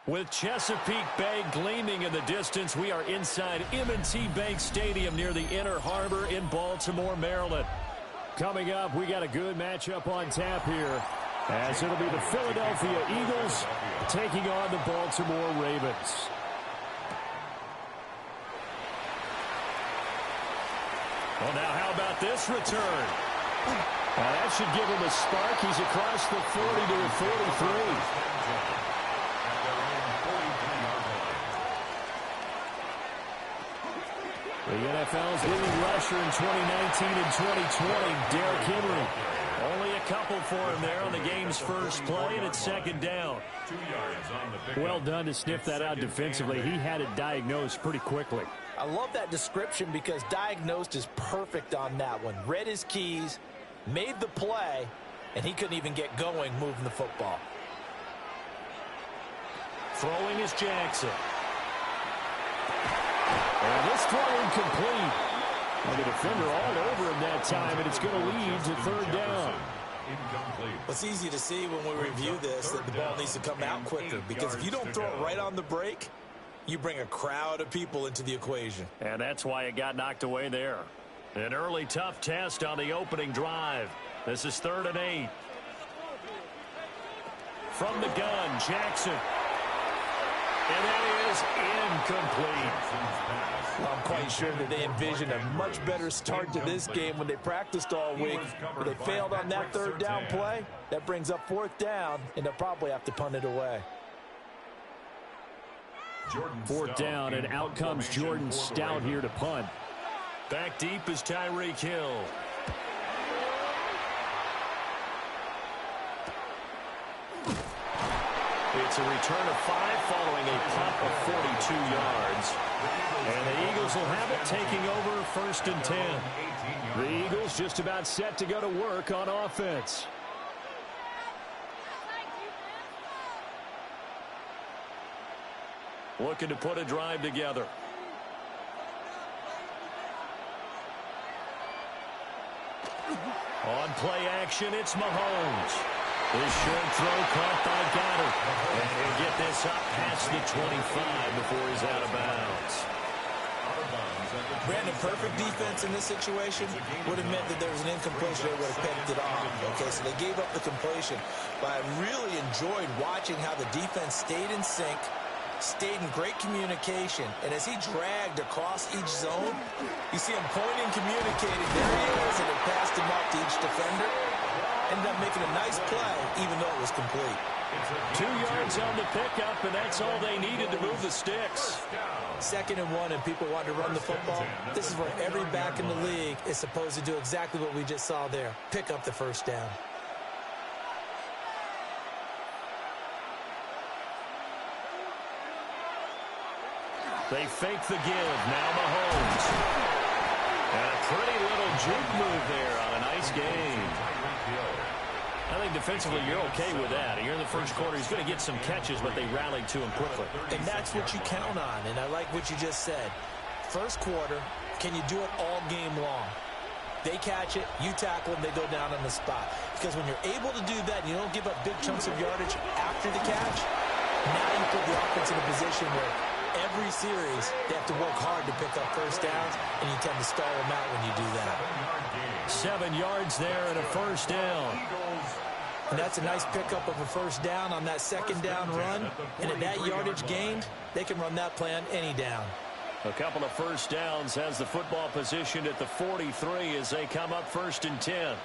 With Chesapeake Bay gleaming in the distance, we are inside M&T Bank Stadium near the Inner Harbor in Baltimore, Maryland. Coming up, we got a good matchup on tap here, as it'll be the Philadelphia Eagles taking on the Baltimore Ravens. Well, now how about this return? That should give him a spark. He's across the 40 to the 43. The NFL's leading rusher in 2019 and 2020, Derrick Henry. Only a couple for him there on the game's first play, and it's second down. Well done to sniff that out defensively. He had it diagnosed pretty quickly. I love that description because diagnosed is perfect on that one. Read his keys, made the play, and he couldn't even get going moving the football. Throwing is Jackson. And this throw incomplete. And the defender all over him that time, and it's going to lead to third down. It's easy to see when we review this that the ball needs to come out quicker, because if you don't throw it right on the break, you bring a crowd of people into the equation. And that's why it got knocked away there. An early tough test on the opening drive. This is 3rd and 8. From the gun, Jackson. And that is incomplete. Well, I'm quite sure that they envisioned a much better start to this game when they practiced all week. But they failed on that third down play. That brings up 4th down, and they'll probably have to punt it away. 4th down, and out comes Jordan Stout here to punt. Back deep is Tyreek Hill. It's a return of 5 following a punt of 42 yards. And the Eagles will have it, taking over 1st and 10. The Eagles just about set to go to work on offense. Looking to put a drive together. On play action, it's Mahomes. His short throw caught by Goddard. And he'll get this up past the 25 before he's out of bounds. Brandon, perfect defense in this situation would have meant that there was an incompletion. They would have picked it off. Okay, so they gave up the completion. But I really enjoyed watching how the defense stayed in sync, stayed in great communication. And as he dragged across each zone, you see him pointing, communicating. There he is, and it passed him off to each defender. Ended up making a nice play, even though it was complete. 2 yards on the pickup, and that's all they needed to move the sticks. 2nd and 1, and people want to run the football. This is where every back in the league is supposed to do exactly what we just saw there. Pick up the 1st down. They fake the give. Now Mahomes. And a pretty little juke move there on a nice game. I think defensively you're okay with that. Here in the first quarter, he's going to get some catches, but they rallied to him quickly. And that's what you count on, and I like what you just said. First quarter, can you do it all game long? They catch it, you tackle them, they go down on the spot. Because when you're able to do that and you don't give up big chunks of yardage after the catch, now you put the offense in a position where every series they have to work hard to pick up 1st downs, and you tend to stall them out when you do that. 7 yards there and a 1st down. And that's a nice pickup of a 1st down on that 2nd down run. And at that yardage gained, they can run that play on any down. A couple of 1st downs has the football positioned at the 43 as they come up 1st and 10.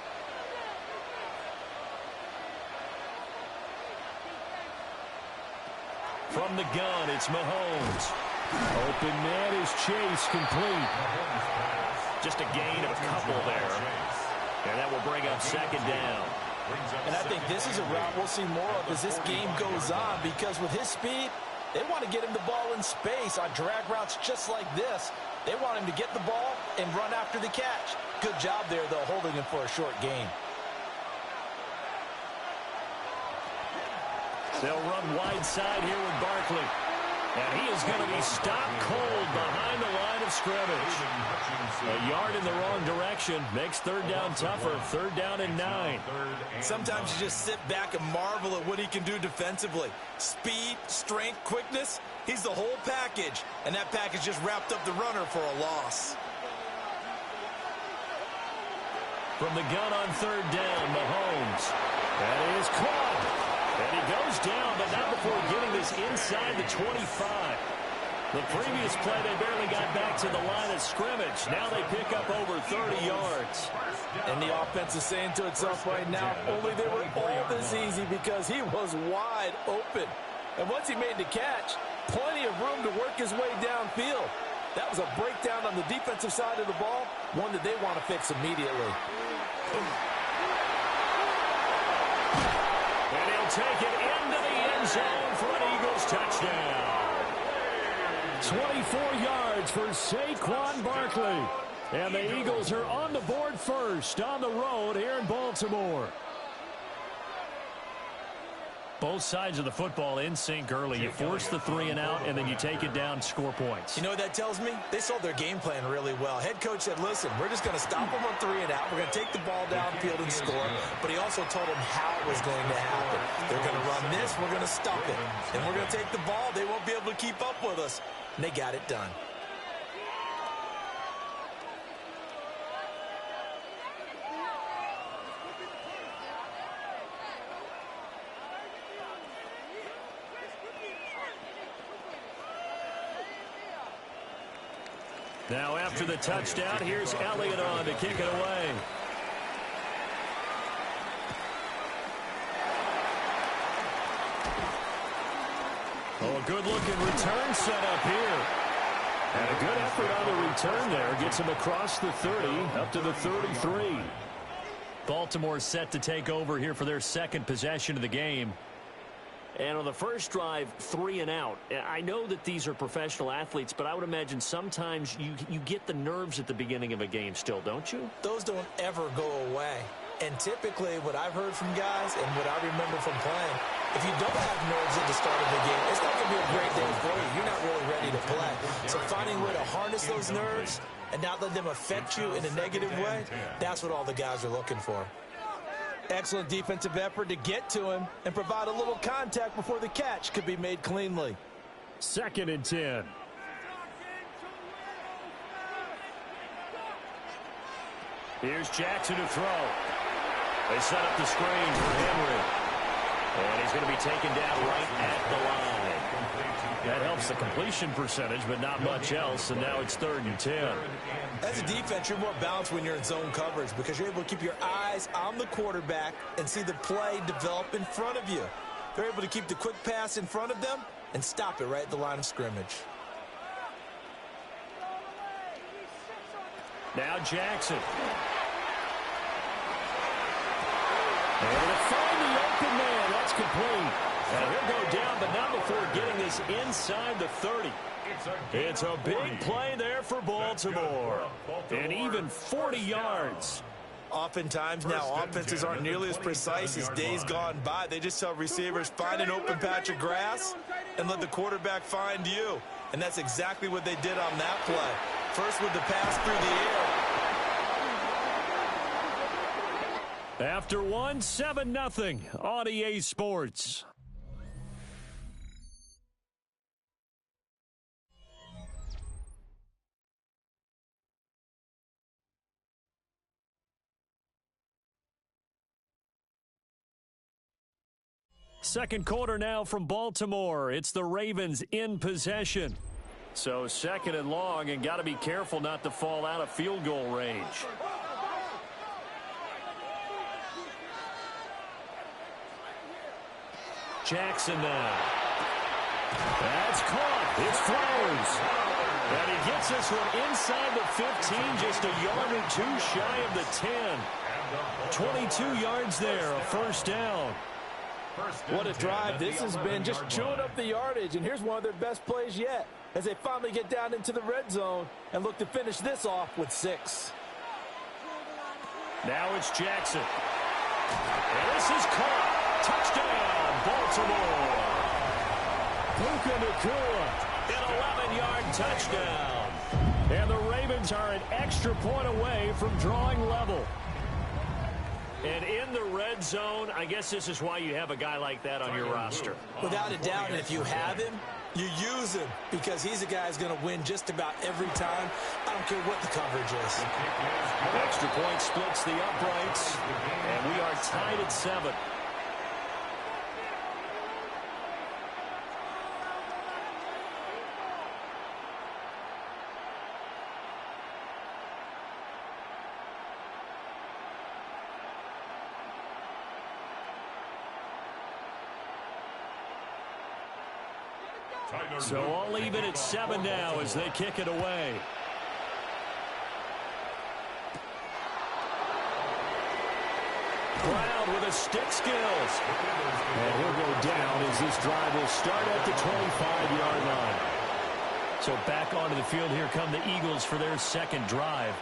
From the gun, it's Mahomes. Open man is Chase, complete. Just a gain of a couple there. And that will bring up 2nd down. And I think this is a route we'll see more of as this game goes on, because with his speed, they want to get him the ball in space on drag routes just like this. They want him to get the ball and run after the catch. Good job there, though, holding him for a short gain. They'll run wide side here with Barkley. And he is going to be stopped cold behind the line of scrimmage. A yard in the wrong direction makes third down tougher. Third down and 9. Sometimes you just sit back and marvel at what he can do defensively. Speed, strength, quickness. He's the whole package. And that package just wrapped up the runner for a loss. From the gun on third down, Mahomes. That is caught. And he goes down, but not before getting this inside the 25. The previous play, they barely got back to the line of scrimmage. Now they pick up over 30 yards. And the offense is saying to itself right now, only they were all this easy because he was wide open. And once he made the catch, plenty of room to work his way downfield. That was a breakdown on the defensive side of the ball, one that they want to fix immediately. And he'll take it into the end zone for an Eagles touchdown. 24 yards for Saquon Barkley. And the Eagles are on the board first on the road here in Baltimore. Both sides of the football in sync early. You force the 3 and out, and then you take it down, score points. You know what that tells me? They saw their game plan really well. Head coach said, listen, we're just going to stop them on 3 and out. We're going to take the ball downfield and score. But he also told them how it was going to happen. They're going to run this. We're going to stop it. And we're going to take the ball. They won't be able to keep up with us. And they got it done. Now after the touchdown, here's Elliott on to kick it away. Oh, a good-looking return set up here. And a good effort on the return there. Gets him across the 30, up to the 33. Baltimore set to take over here for their second possession of the game. And on the first drive, 3 and out. I know that these are professional athletes, but I would imagine sometimes you get the nerves at the beginning of a game still, don't you? Those don't ever go away. And typically what I've heard from guys and what I remember from playing, if you don't have nerves at the start of the game, it's not going to be a great day for you. You're not really ready to play. So finding a way to harness those nerves and not let them affect you in a negative way, that's what all the guys are looking for. Excellent defensive effort to get to him and provide a little contact before the catch could be made cleanly. 2nd and 10. Here's Jackson to throw. They set up the screen for Henry. And he's going to be taken down right at the line. That helps the completion percentage, but not much else, and now it's 3rd and 10. As a defense, you're more balanced when you're in zone coverage because you're able to keep your eyes on the quarterback and see the play develop in front of you. They're able to keep the quick pass in front of them and stop it right at the line of scrimmage. Now Jackson. Able to find the open man. That's complete. And he'll go down, but not before getting this inside the 30. It's a big play there for Baltimore. And even 40 yards. Oftentimes now offenses aren't nearly as precise as days gone by. They just tell receivers, find an open patch of grass and let the quarterback find you. And that's exactly what they did on that play. First with the pass through the air. After 7-0 on EA Sports. Second quarter now from Baltimore. It's the Ravens in possession. So 2nd and long, and got to be careful not to fall out of field goal range. Jackson now. That's caught. It's Flowers. And he gets this one inside the 15, just a yard or 2 shy of the 10. 22 yards there, a first down. What a drive this has been, just chewing up the yardage. And here's one of their best plays yet as they finally get down into the red zone and look to finish this off with 6. Now it's Jackson. And this is caught. Touchdown, Baltimore. Puka Nacua An 11-yard touchdown. And the Ravens are an extra point away from drawing level. And in the red zone, I guess this is why you have a guy like that on your roster. Without a doubt, and if you have him, you use him because he's a guy who's going to win just about every time. I don't care what the coverage is. Extra point splits the uprights, and we are tied at 7. So all even at 7 now as they kick it away. Brown with a stick skills. And he'll go down as this drive will start at the 25-yard line. So back onto the field here come the Eagles for their second drive.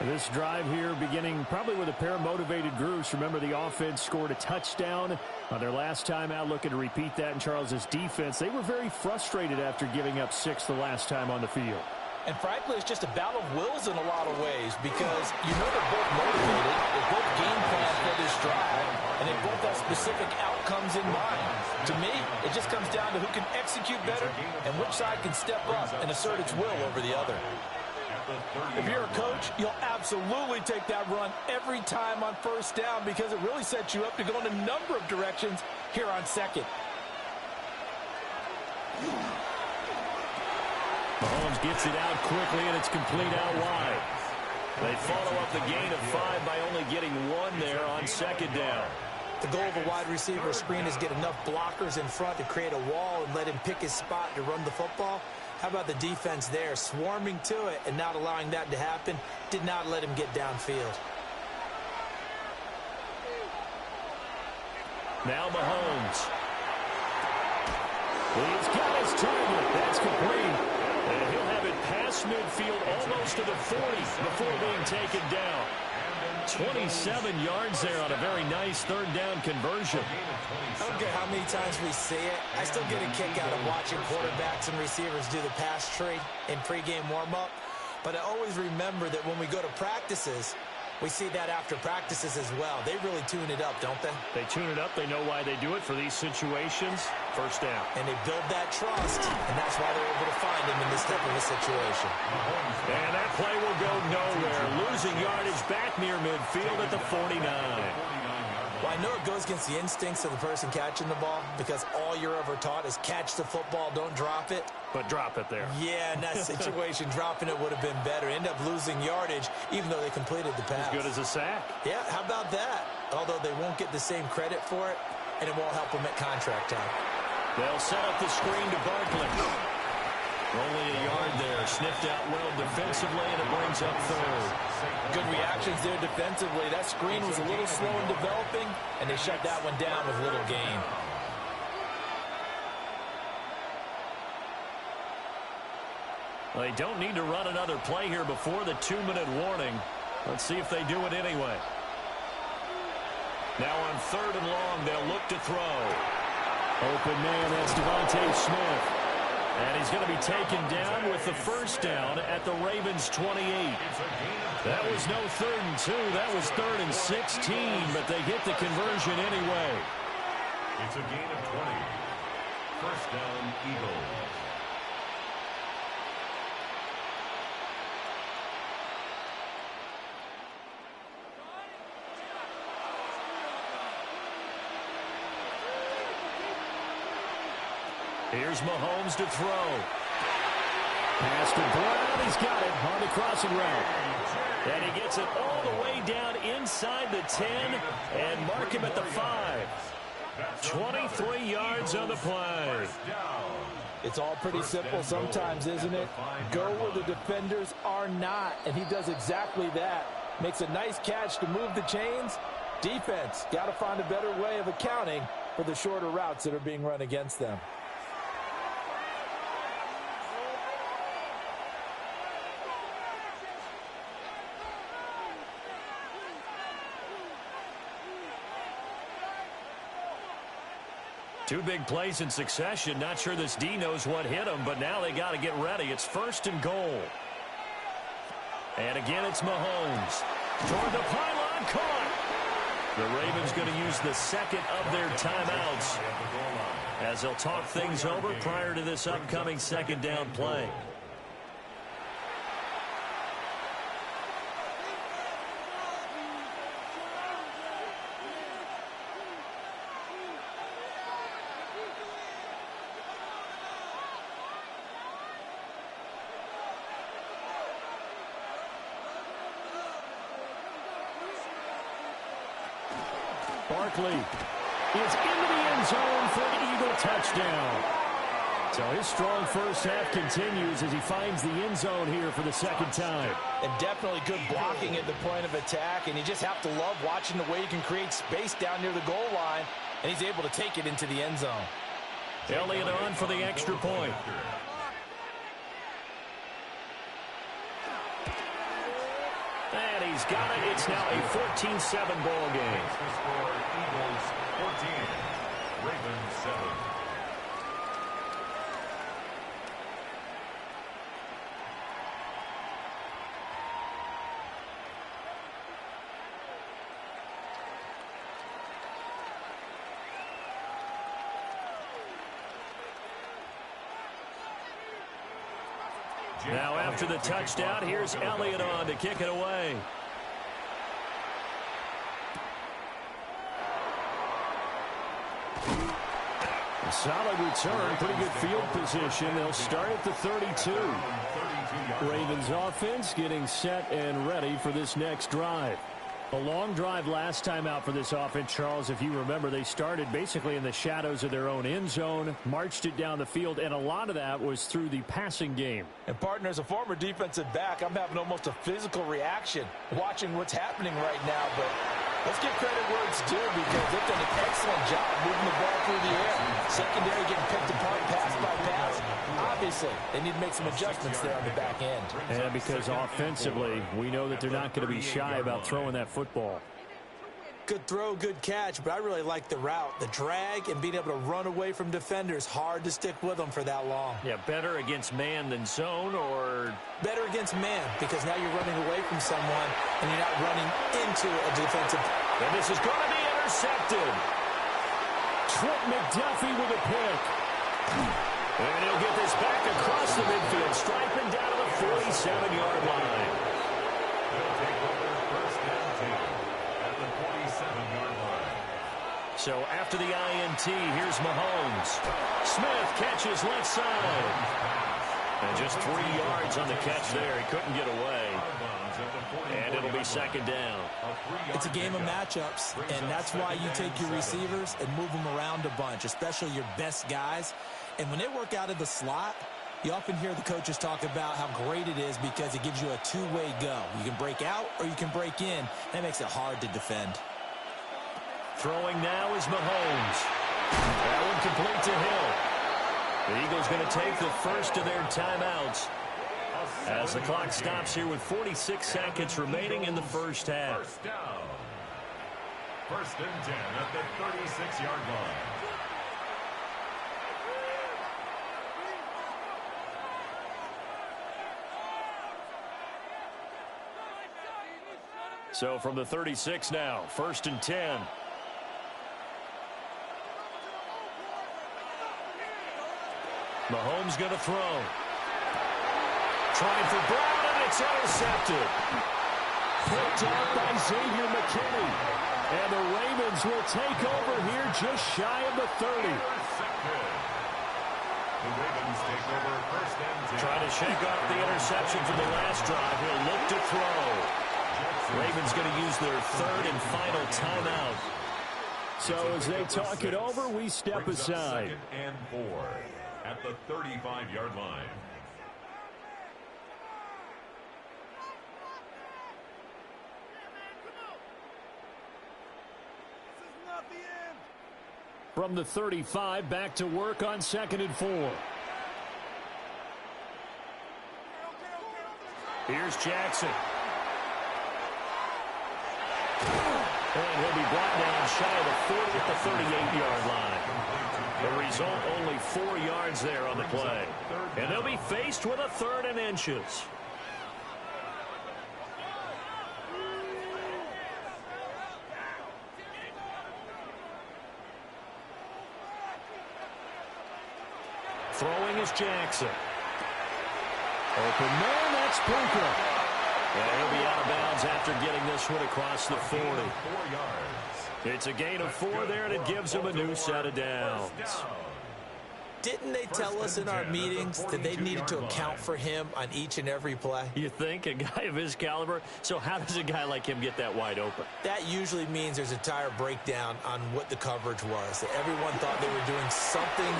This drive here beginning probably with a pair of motivated groups. Remember, the offense scored a touchdown on their last time out, looking to repeat that in Charles's defense. They were very frustrated after giving up 6 the last time on the field. And frankly, it's just a battle of wills in a lot of ways because you know they're both motivated, they're both game plan for this drive, and they both have specific outcomes in mind. To me, it just comes down to who can execute better and which side can step up and assert its will over the other. If you're a coach, you'll absolutely take that run every time on first down because it really sets you up to go in a number of directions here on second. Mahomes gets it out quickly, and it's complete out wide. They follow up the gain of 5 by only getting 1 there on second down. The goal of a wide receiver screen is get enough blockers in front to create a wall and let him pick his spot to run the football. How about the defense there, swarming to it and not allowing that to happen? Did not let him get downfield. Now Mahomes. He's got his target. That's complete. And he'll have it past midfield almost to the 40 before being taken down. 27 yards there on a very nice third down conversion. I don't care how many times we see it. I still get a kick out of watching quarterbacks and receivers do the pass tree in pregame warm-up. But I always remember that when we go to practices, we see that after practices as well. They really tune it up, don't they? They tune it up. They know why they do it for these situations. First down. And they build that trust, and that's why they're able to find him in this type of a situation. And that play will go nowhere. Losing yardage back near midfield at the 49. Well, I know it goes against the instincts of the person catching the ball because all you're ever taught is catch the football, don't drop it. But drop it there. Yeah, in that situation, dropping it would have been better. End up losing yardage, even though they completed the pass. As good as a sack. Yeah, how about that? Although they won't get the same credit for it, and it won't help them at contract time. They'll set up the screen to Barkley. Only a yard there. Sniffed out well defensively, and it brings up third. Good reactions there defensively. That screen was a little slow in developing, and they shut that one down with little gain. Well, they don't need to run another play here before the 2-minute warning. Let's see if they do it anyway. Now on third and long, they'll look to throw. Open man, that's Devontae Smith. And he's going to be taken down with the first down at the Ravens' 28. That was no 3rd and 2. That was 3rd and 16, but they get the conversion anyway. It's a gain of 20. First down, Eagles. Here's Mahomes to throw. Pass to Brown. He's got it on the crossing route. And he gets it all the way down inside the 10 and mark him at the 5. 23 yards on the play. It's all pretty simple sometimes, isn't it? Go where the defenders are not, and he does exactly that. Makes a nice catch to move the chains. Defense, got to find a better way of accounting for the shorter routes that are being run against them. Two big plays in succession. Not sure this D knows what hit him, but now they got to get ready. It's 1st and goal. And again, it's Mahomes. Toward the pylon, caught. The Ravens going to use the second of their timeouts as they'll talk things over prior to this upcoming second down play. Barkley is into the end zone for an Eagle touchdown. So his strong first half continues as he finds the end zone here for the second time. And definitely good blocking at the point of attack, and you just have to love watching the way he can create space down near the goal line, and he's able to take it into the end zone. Elliott on for the extra point. And he's got it. It's now a 14-7 ball game. The score, Eagles 14, Ravens 7. Now after the touchdown, here's Elliott on to kick it away. A solid return, pretty good field position. They'll start at the 32. Ravens offense getting set and ready for this next drive. A long drive last time out for this offense, Charles. If you remember, they started basically in the shadows of their own end zone, marched it down the field, and a lot of that was through the passing game. And, partner, as a former defensive back, I'm having almost a physical reaction watching what's happening right now. But let's give credit where it's due because they've done an excellent job moving the ball through the air. Secondary getting picked apart pass by pass. Obviously, they need to make some adjustments there on the back end. And because offensively, we know that they're not going to be shy about throwing that football. Good throw, good catch, but I really like the route. The drag and being able to run away from defenders, hard to stick with them for that long. Yeah, better against man than zone, or better against man, because now you're running away from someone and you're not running into a defensive. And this is going to be intercepted. Trent McDuffie with a pick. And he'll get this back across the midfield, striping down to the 47-yard line. They'll take over 1st and 10 at the 47-yard line. So after the INT, here's Mahomes. Smith catches left side. And just 3 yards on the catch there. He couldn't get away. And it'll be second down. It's a game of matchups, and that's why you take your receivers and move them around a bunch, especially your best guys. And when they work out of the slot, you often hear the coaches talk about how great it is because it gives you a two-way go. You can break out or you can break in. That makes it hard to defend. Throwing now is Mahomes. That one complete to Hill. The Eagles going to take the first of their timeouts as the clock stops here with 46 seconds remaining in the first half. First down. 1st and 10 at the 36-yard line. So from the 36 now, 1st and 10. Mahomes going to throw. Trying for Brown, and it's intercepted. Picked up by Xavier McKinney. And the Ravens will take over here just shy of the 30. The Ravens take over 1st and 10. Trying to shake off the interception from the last drive. He'll look to throw. Ravens going to use their 3rd and final timeout. So as they talk it over, we step aside. 2nd and 4 at the 35-yard line. From the 35, back to work on 2nd and 4. Here's Jackson. And he'll be brought down shy of the 40 at the 38-yard line. The result, only 4 yards there on the play. And they'll be faced with a 3rd and inches. Throwing is Jackson. Open man, that's Puka. And he'll be out of bounds after getting this one across the 40. 4 yards. It's a gain of 4 there, and it gives them a new set of downs. Didn't they tell us in our meetings that they needed to account for him on each and every play? You think? A guy of his caliber? So how does a guy like him get that wide open? That usually means there's a tire breakdown on what the coverage was. That everyone thought they were doing something,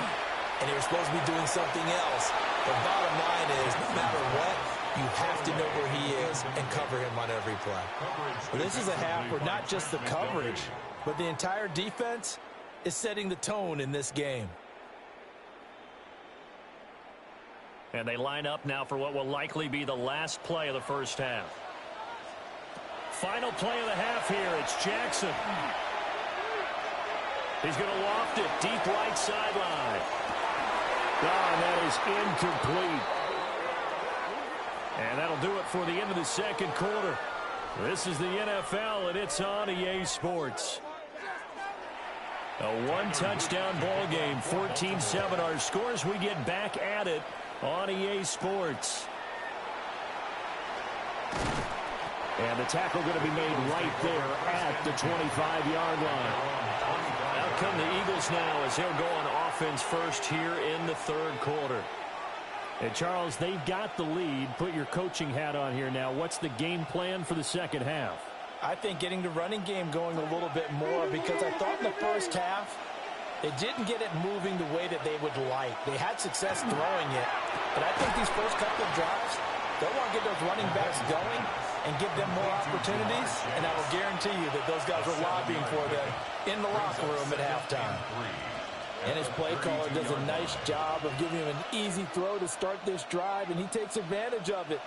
and they were supposed to be doing something else. The bottom line is, no matter what, you have to know where he is and cover him on every play. Well, this is a half where not just the coverage, but the entire defense is setting the tone in this game. And they line up now for what will likely be the last play of the first half. Final play of the half here. It's Jackson. He's going to loft it deep right sideline. And that is incomplete. And that'll do it for the end of the second quarter. This is the NFL, and it's on EA Sports. A one-touchdown ball game, 14-7 our scores. We get back at it on EA Sports. And the tackle going to be made right there at the 25-yard line. Out come the Eagles now as they'll go on offense first here in the third quarter. And Charles, they've got the lead. Put your coaching hat on here now. What's the game plan for the second half? I think getting the running game going a little bit more, because I thought in the first half they didn't get it moving the way that they would like. They had success throwing it, but I think these first couple of drives, they'll want to get those running backs going and give them more opportunities, and I will guarantee you that those guys were lobbying for them in the locker room at halftime. And his play caller does a nice job of giving him an easy throw to start this drive, and he takes advantage of it.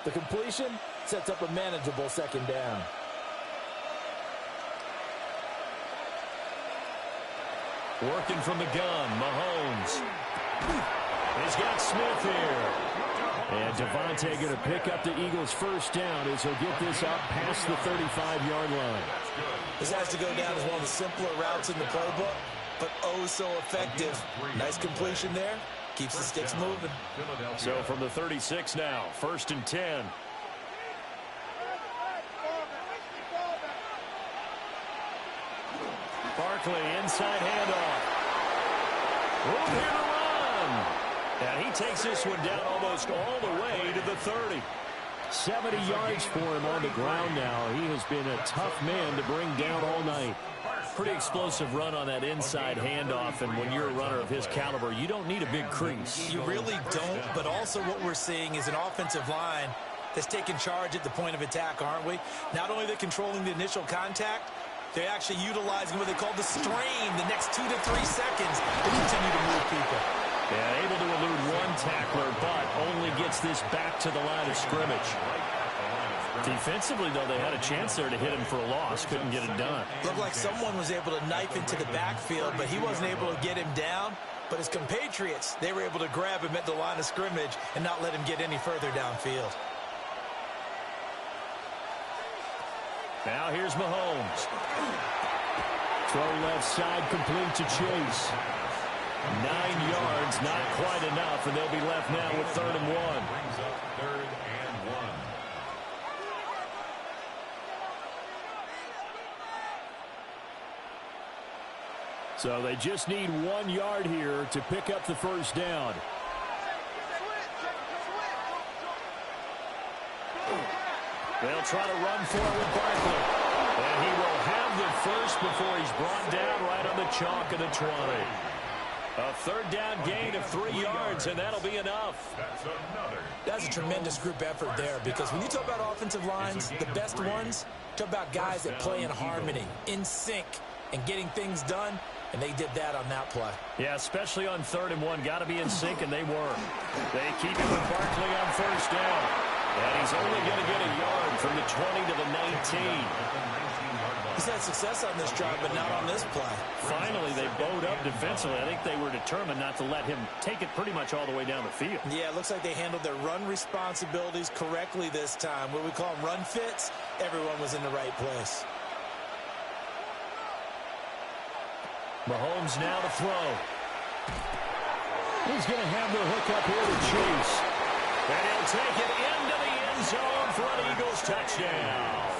The completion sets up a manageable second down. Working from the gun, Mahomes. He's got Smith here. And Devontae going to pick up the Eagles' first down as he'll get this up past the 35-yard line. This has to go down as one of the simpler routes in the playbook, but oh so effective. Nice completion there. Keeps the sticks moving. So from the 36 now, 1st and 10. Barkley, inside handoff. Room here to run. And he takes this one down almost all the way to the 30. 70 yards for him on the ground now. He has been a tough man to bring down all night. Pretty explosive run on that inside handoff, and when you're a runner of his caliber, you don't need a big crease. You really don't, but also what we're seeing is an offensive line that's taking charge at the point of attack, aren't we? Not only are they controlling the initial contact, they're actually utilizing what they call the strain the next 2 to 3 seconds to continue to move people. Yeah, able to elude one tackler, but only gets this back to the line of scrimmage. Defensively, though, they had a chance there to hit him for a loss. Couldn't get it done. Looked like someone was able to knife into the backfield, but he wasn't able to get him down. But his compatriots, they were able to grab him at the line of scrimmage and not let him get any further downfield. Now here's Mahomes. Throw left side, complete to Chase. 9 yards, not quite enough, and they'll be left now with 3rd and 1. Brings up 3rd and 1. So they just need 1 yard here to pick up the first down. They'll try to run for it with Barkley. And he will have the first before he's brought down right on the chalk of the 20. A 3rd down gain of 3 yards, and that'll be enough. That's a tremendous group effort there, because when you talk about offensive lines, the best ones, talk about guys that play in harmony, in sync, and getting things done, and they did that on that play. Yeah, especially on 3rd and 1. Got to be in sync, and they were. They keep it with Barkley on first down. And he's only going to get a yard from the 20 to the 19. He's had success on this drive, but not on this play. Finally, they bowed up defensively. I think they were determined not to let him take it pretty much all the way down the field. Yeah, it looks like they handled their run responsibilities correctly this time. What we call them run fits, everyone was in the right place. Mahomes now to throw. He's going to have the hook up here to Chase. And he'll take it into the end zone for an Eagles touchdown.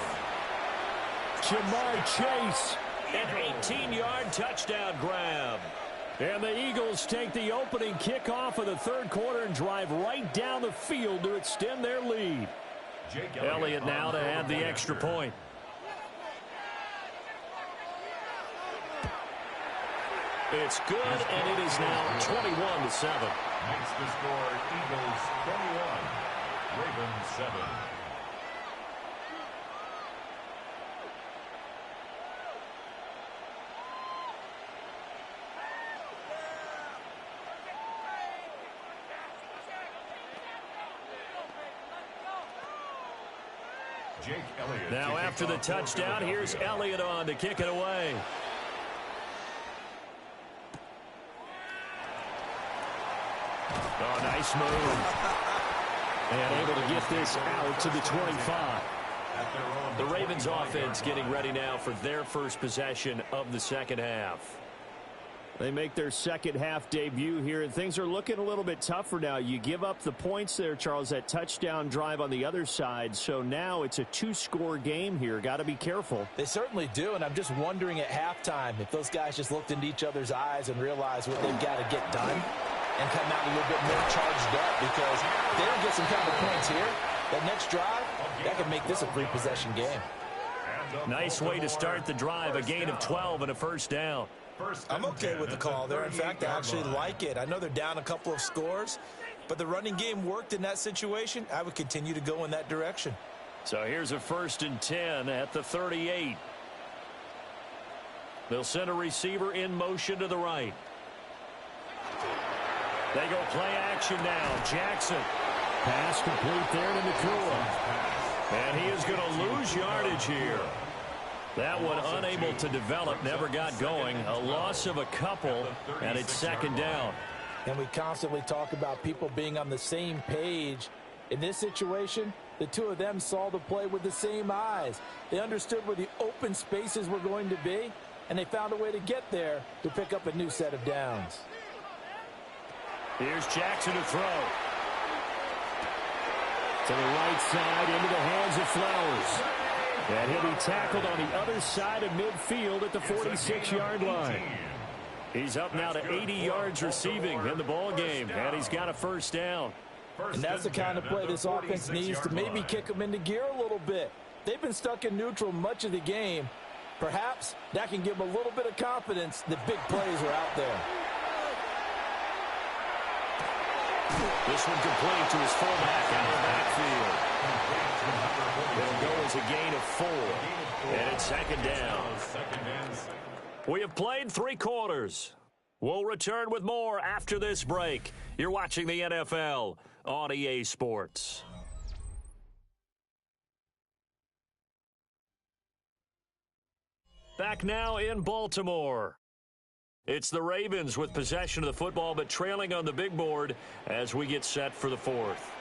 Jamar Chase, an 18-yard touchdown grab. And the Eagles take the opening kickoff of the third quarter and drive right down the field to extend their lead. Elliott now to add the extra point. It's good, and it is now 21-7. Makes the score Eagles 21, Ravens 7. Jake Elliott. Now after the touchdown, here's Elliott on to kick it away. Oh, nice move. And able to get this out to the 25. The Ravens offense getting ready now for their first possession of the second half. They make their second half debut here, and things are looking a little bit tougher now. You give up the points there, Charles, that touchdown drive on the other side. So now it's a two-score game here. Got to be careful. They certainly do, and I'm just wondering at halftime if those guys just looked into each other's eyes and realized what they've got to get done and come out a little bit more charged up, because if they don't get some kind of points here, that next drive, that could make this a three-possession game. Nice way to start the drive, a gain of 12 and a first down. I'm okay with the call there. In fact, I actually like it. I know they're down a couple of scores, but the running game worked in that situation. I would continue to go in that direction. So here's a 1st and 10 at the 38. They'll send a receiver in motion to the right. They go play action now. Jackson. Pass complete there to Nakua. And he is going to lose yardage here. That one unable to develop, never got going. A loss of a couple, and it's second down. And we constantly talk about people being on the same page. In this situation, the two of them saw the play with the same eyes. They understood where the open spaces were going to be, and they found a way to get there to pick up a new set of downs. Here's Jackson to throw. To the right side, into the hands of Flowers. And he'll be tackled on the other side of midfield at the 46-yard line. He's up now to 80 yards receiving in the ball game, and he's got a first down. And that's the kind of play this offense needs to maybe kick them into gear a little bit. They've been stuck in neutral much of the game. Perhaps that can give them a little bit of confidence that big plays are out there. This one complete to his fullback out of the backfield. It'll go as a gain of 4, and it's second down. We have played 3 quarters. We'll return with more after this break. You're watching the NFL on EA Sports. Back now in Baltimore. It's the Ravens with possession of the football, but trailing on the big board as we get set for the fourth.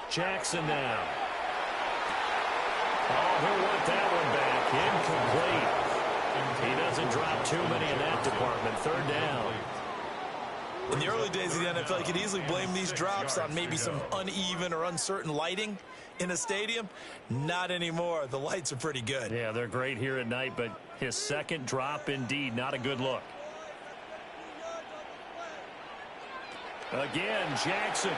Jackson now. Oh, he'll want that one back. Incomplete. He doesn't drop too many in that department. Third down. In the early days of the NFL, you could easily blame these drops on maybe some uneven or uncertain lighting in a stadium. Not anymore. The lights are pretty good. Yeah, they're great here at night, but his second drop, indeed, not a good look. Again, Jackson.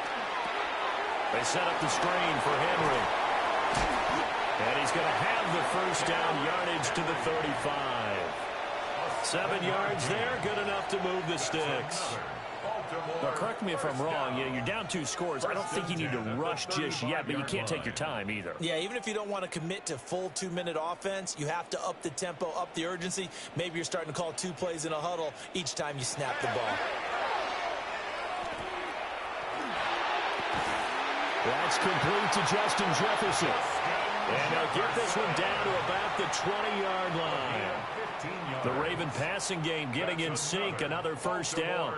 They set up the screen for Henry. And he's going to have the first down, yardage to the 35. 7 yards there, good enough to move the sticks. Now, correct me if I'm wrong. You're down 2 scores. I don't think you need to rush just yet, but you can't take your time either. Yeah, even if you don't want to commit to full 2-minute offense, you have to up the tempo, up the urgency. Maybe you're starting to call 2 plays in a huddle each time you snap the ball. That's complete to Justin Jefferson. And they'll get this one down to about the 20-yard line. The Raven passing game getting in sync, another first down.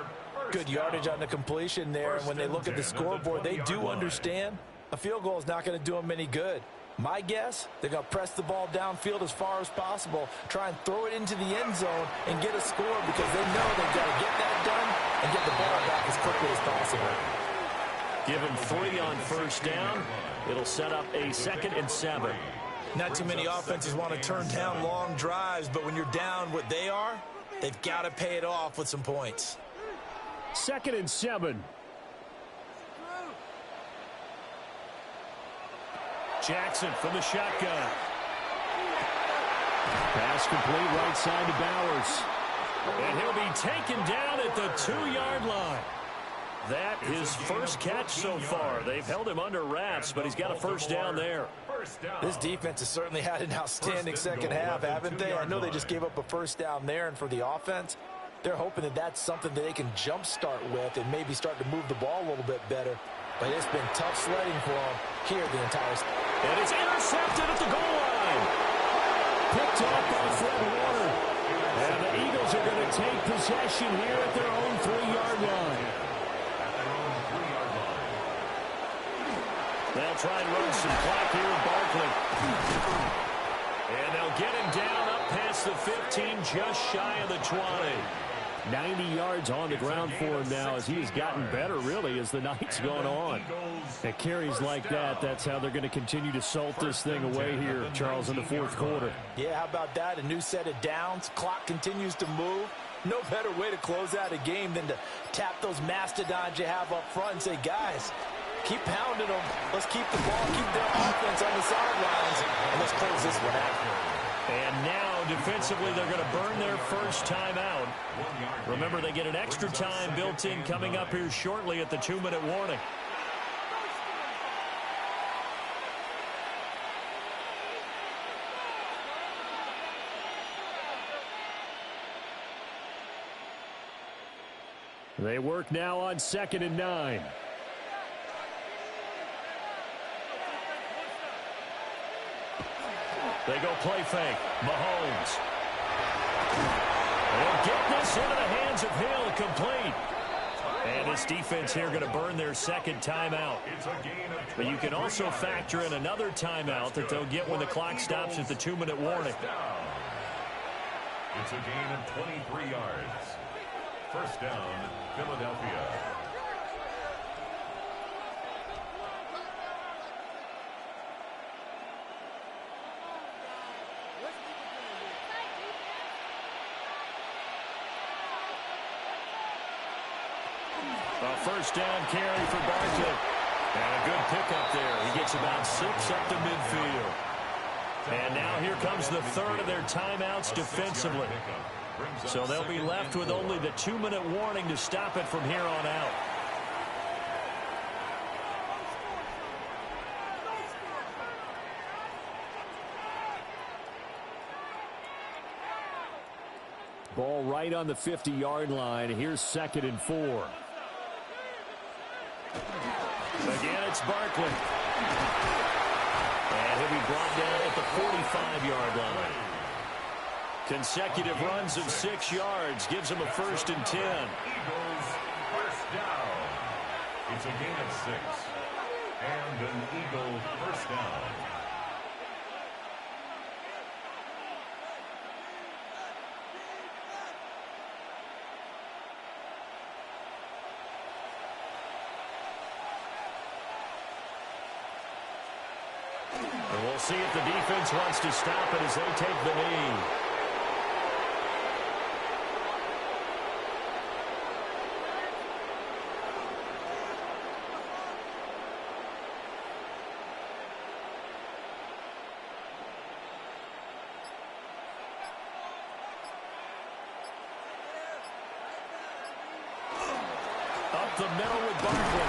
Good yardage on the completion there, and when they look at the scoreboard, they do understand a field goal is not going to do them any good. My guess, they're going to press the ball downfield as far as possible, try and throw it into the end zone and get a score because they know they've got to get that done and get the ball back as quickly as possible. Give them 3 on first down. It'll set up a 2nd and 7. Not too many offenses want to turn down long drives, but when you're down what they are, they've got to pay it off with some points. 2nd and 7. Jackson from the shotgun. Pass complete right side to Bowers. And he'll be taken down at the 2-yard line. That his first catch so far. They've held him under wraps, but he's got a first down there. This defense has certainly had an outstanding second half, haven't they? I know they just gave up a first down there, and for the offense, they're hoping that that's something that they can jumpstart with and maybe start to move the ball a little bit better. But it's been tough sledding for them here the entire season. And it's intercepted at the goal line. Picked off by Fred Warner. And the Eagles are going to take possession here at their own 3-yard line. They'll try and run some clock here with Barkley. And they'll get him down up past the 15, just shy of the 20. 90 yards on the ground for him now as he has gotten better, really, as the night's gone on. At carries like that, that's how they're going to continue to salt this thing away here, Charles, in the 4th quarter. Yeah, how about that? A new set of downs. Clock continues to move. No better way to close out a game than to tap those mastodons you have up front and say, guys, keep pounding them. Let's keep the ball, keep their offense on the sidelines, and let's close this one out. And now, defensively, they're going to burn their first timeout. Remember, they get an extra time built in coming up here shortly at the 2-minute warning. They work now on 2nd and 9. They go play fake. Mahomes. They'll get this into the hands of Hill, complete. And this defense here going to burn their 2nd timeout. But you can also factor in another timeout that they'll get when the clock stops at the 2-minute warning. It's a gain of 23 yards. First down, Philadelphia. A first down carry for Barkley. And a good pickup there. He gets about 6 up to midfield. And now here comes the 3rd of their timeouts defensively. So they'll be left with only the 2-minute warning to stop it from here on out. Ball right on the 50-yard line. Here's 2nd and 4. Again, it's Barkley. And he'll be brought down at the 45-yard line. Consecutive runs of 6 yards gives him a 1st and 10. Eagles first down. It's a gain of 6. And an Eagle first down. And we'll see if the defense wants to stop it as they take the knee. Up the middle with Barkley.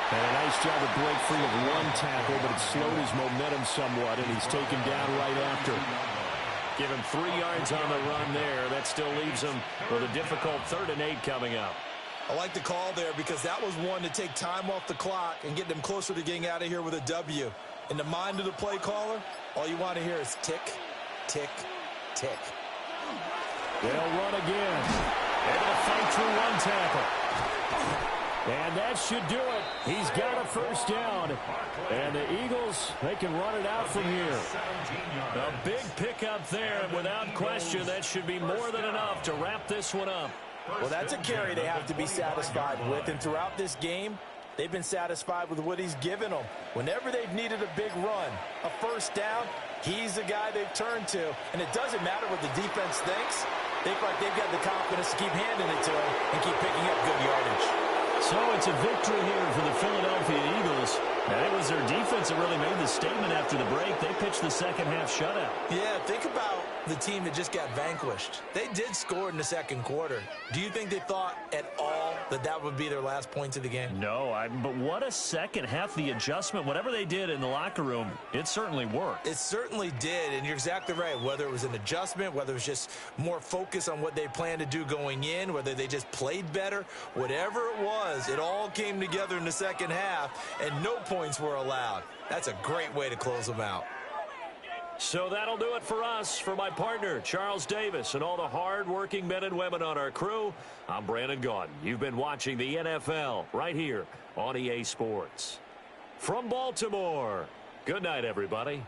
And a nice job to break free of one tackle, but it slowed his momentum somewhat, and he's taken down right after. Give him 3 yards on the run there. That still leaves him with a difficult 3rd and 8 coming up. I like the call there because that was one to take time off the clock and get them closer to getting out of here with a W. In the mind of the play caller, all you want to hear is tick, tick, tick. They'll run again. They're going to fight through one tackle. And that should do it. He's got a first down. And the Eagles, they can run it out from here. A big pickup there, and without question, that should be more than enough to wrap this one up. Well, that's a carry they have to be satisfied with. And throughout this game, they've been satisfied with what he's given them. Whenever they've needed a big run, a first down, he's the guy they've turned to. And it doesn't matter what the defense thinks. They feel like they've got the confidence to keep handing it to him and keep picking up good yardage. So it's a victory here for the Philadelphia Eagles. And it was their defense that really made the statement after the break. They pitched the second-half shutout. Yeah, think about the team that just got vanquished. They did score in the second quarter. Do you think they thought at all that that would be their last points of the game? No, but what a second half. The adjustment, whatever they did in the locker room, it certainly worked. It certainly did, and you're exactly right. Whether it was an adjustment, whether it was just more focus on what they planned to do going in, whether they just played better, whatever it was, it all came together in the second half, and no points were allowed. That's a great way to close them out. So that'll do it for us. For my partner, Charles Davis, and all the hard-working men and women on our crew, I'm Brandon Gaudin. You've been watching the NFL right here on EA Sports. From Baltimore, good night, everybody.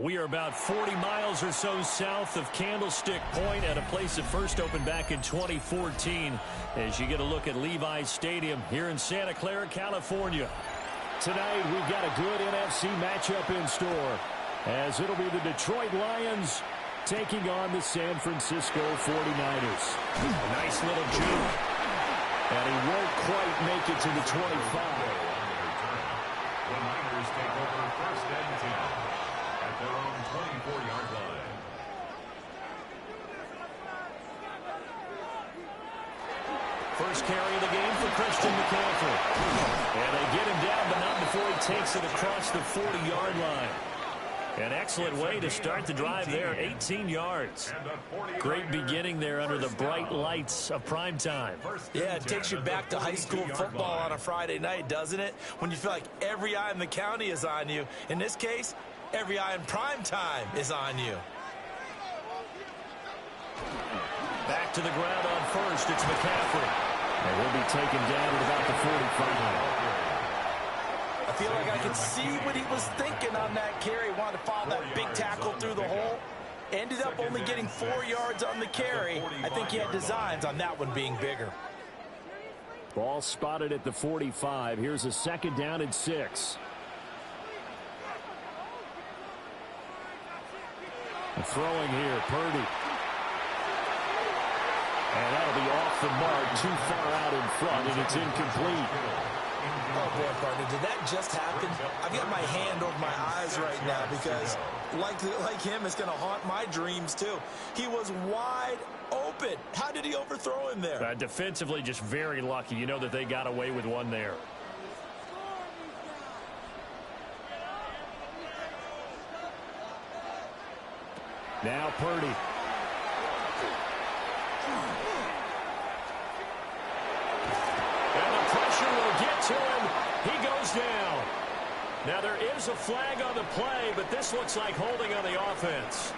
We are about 40 miles or so south of Candlestick Point at a place that first opened back in 2014 as you get a look at Levi's Stadium here in Santa Clara, California. Tonight, we've got a good NFC matchup in store as it'll be the Detroit Lions taking on the San Francisco 49ers. A nice little juke, and he won't quite make it to the 25. The Niners take over first and 10 at their own 24-yard line. First carry of the game for Christian McCaffrey. And they get him down, but not before he takes it across the 40-yard line. An excellent way to start the drive there, 18 yards. Great beginning there under the bright lights of prime time. Yeah, it takes you back to high school football on a Friday night, doesn't it? When you feel like every eye in the county is on you. In this case, every eye in prime time is on you. Back to the ground on first, it's McCaffrey. And he'll be taken down at about the 45. I feel like I could see what he was thinking on that carry. Wanted to follow that big tackle through the hole. Ended up only getting 4 yards on the carry. I think he had designs on that one being bigger. Ball spotted at the 45. Here's a second down and 6. Throwing here, Purdy. And that'll be off the mark, too far out in front, and it's incomplete. Oh, boy, partner, did that just happen? I've got my hand over my eyes right now because, like him, it's going to haunt my dreams, too. He was wide open. How did he overthrow him there? Defensively, just very lucky. You know that they got away with one there. Now Purdy. To him, he goes down. Now there is a flag on the play, but this looks like holding on the offense.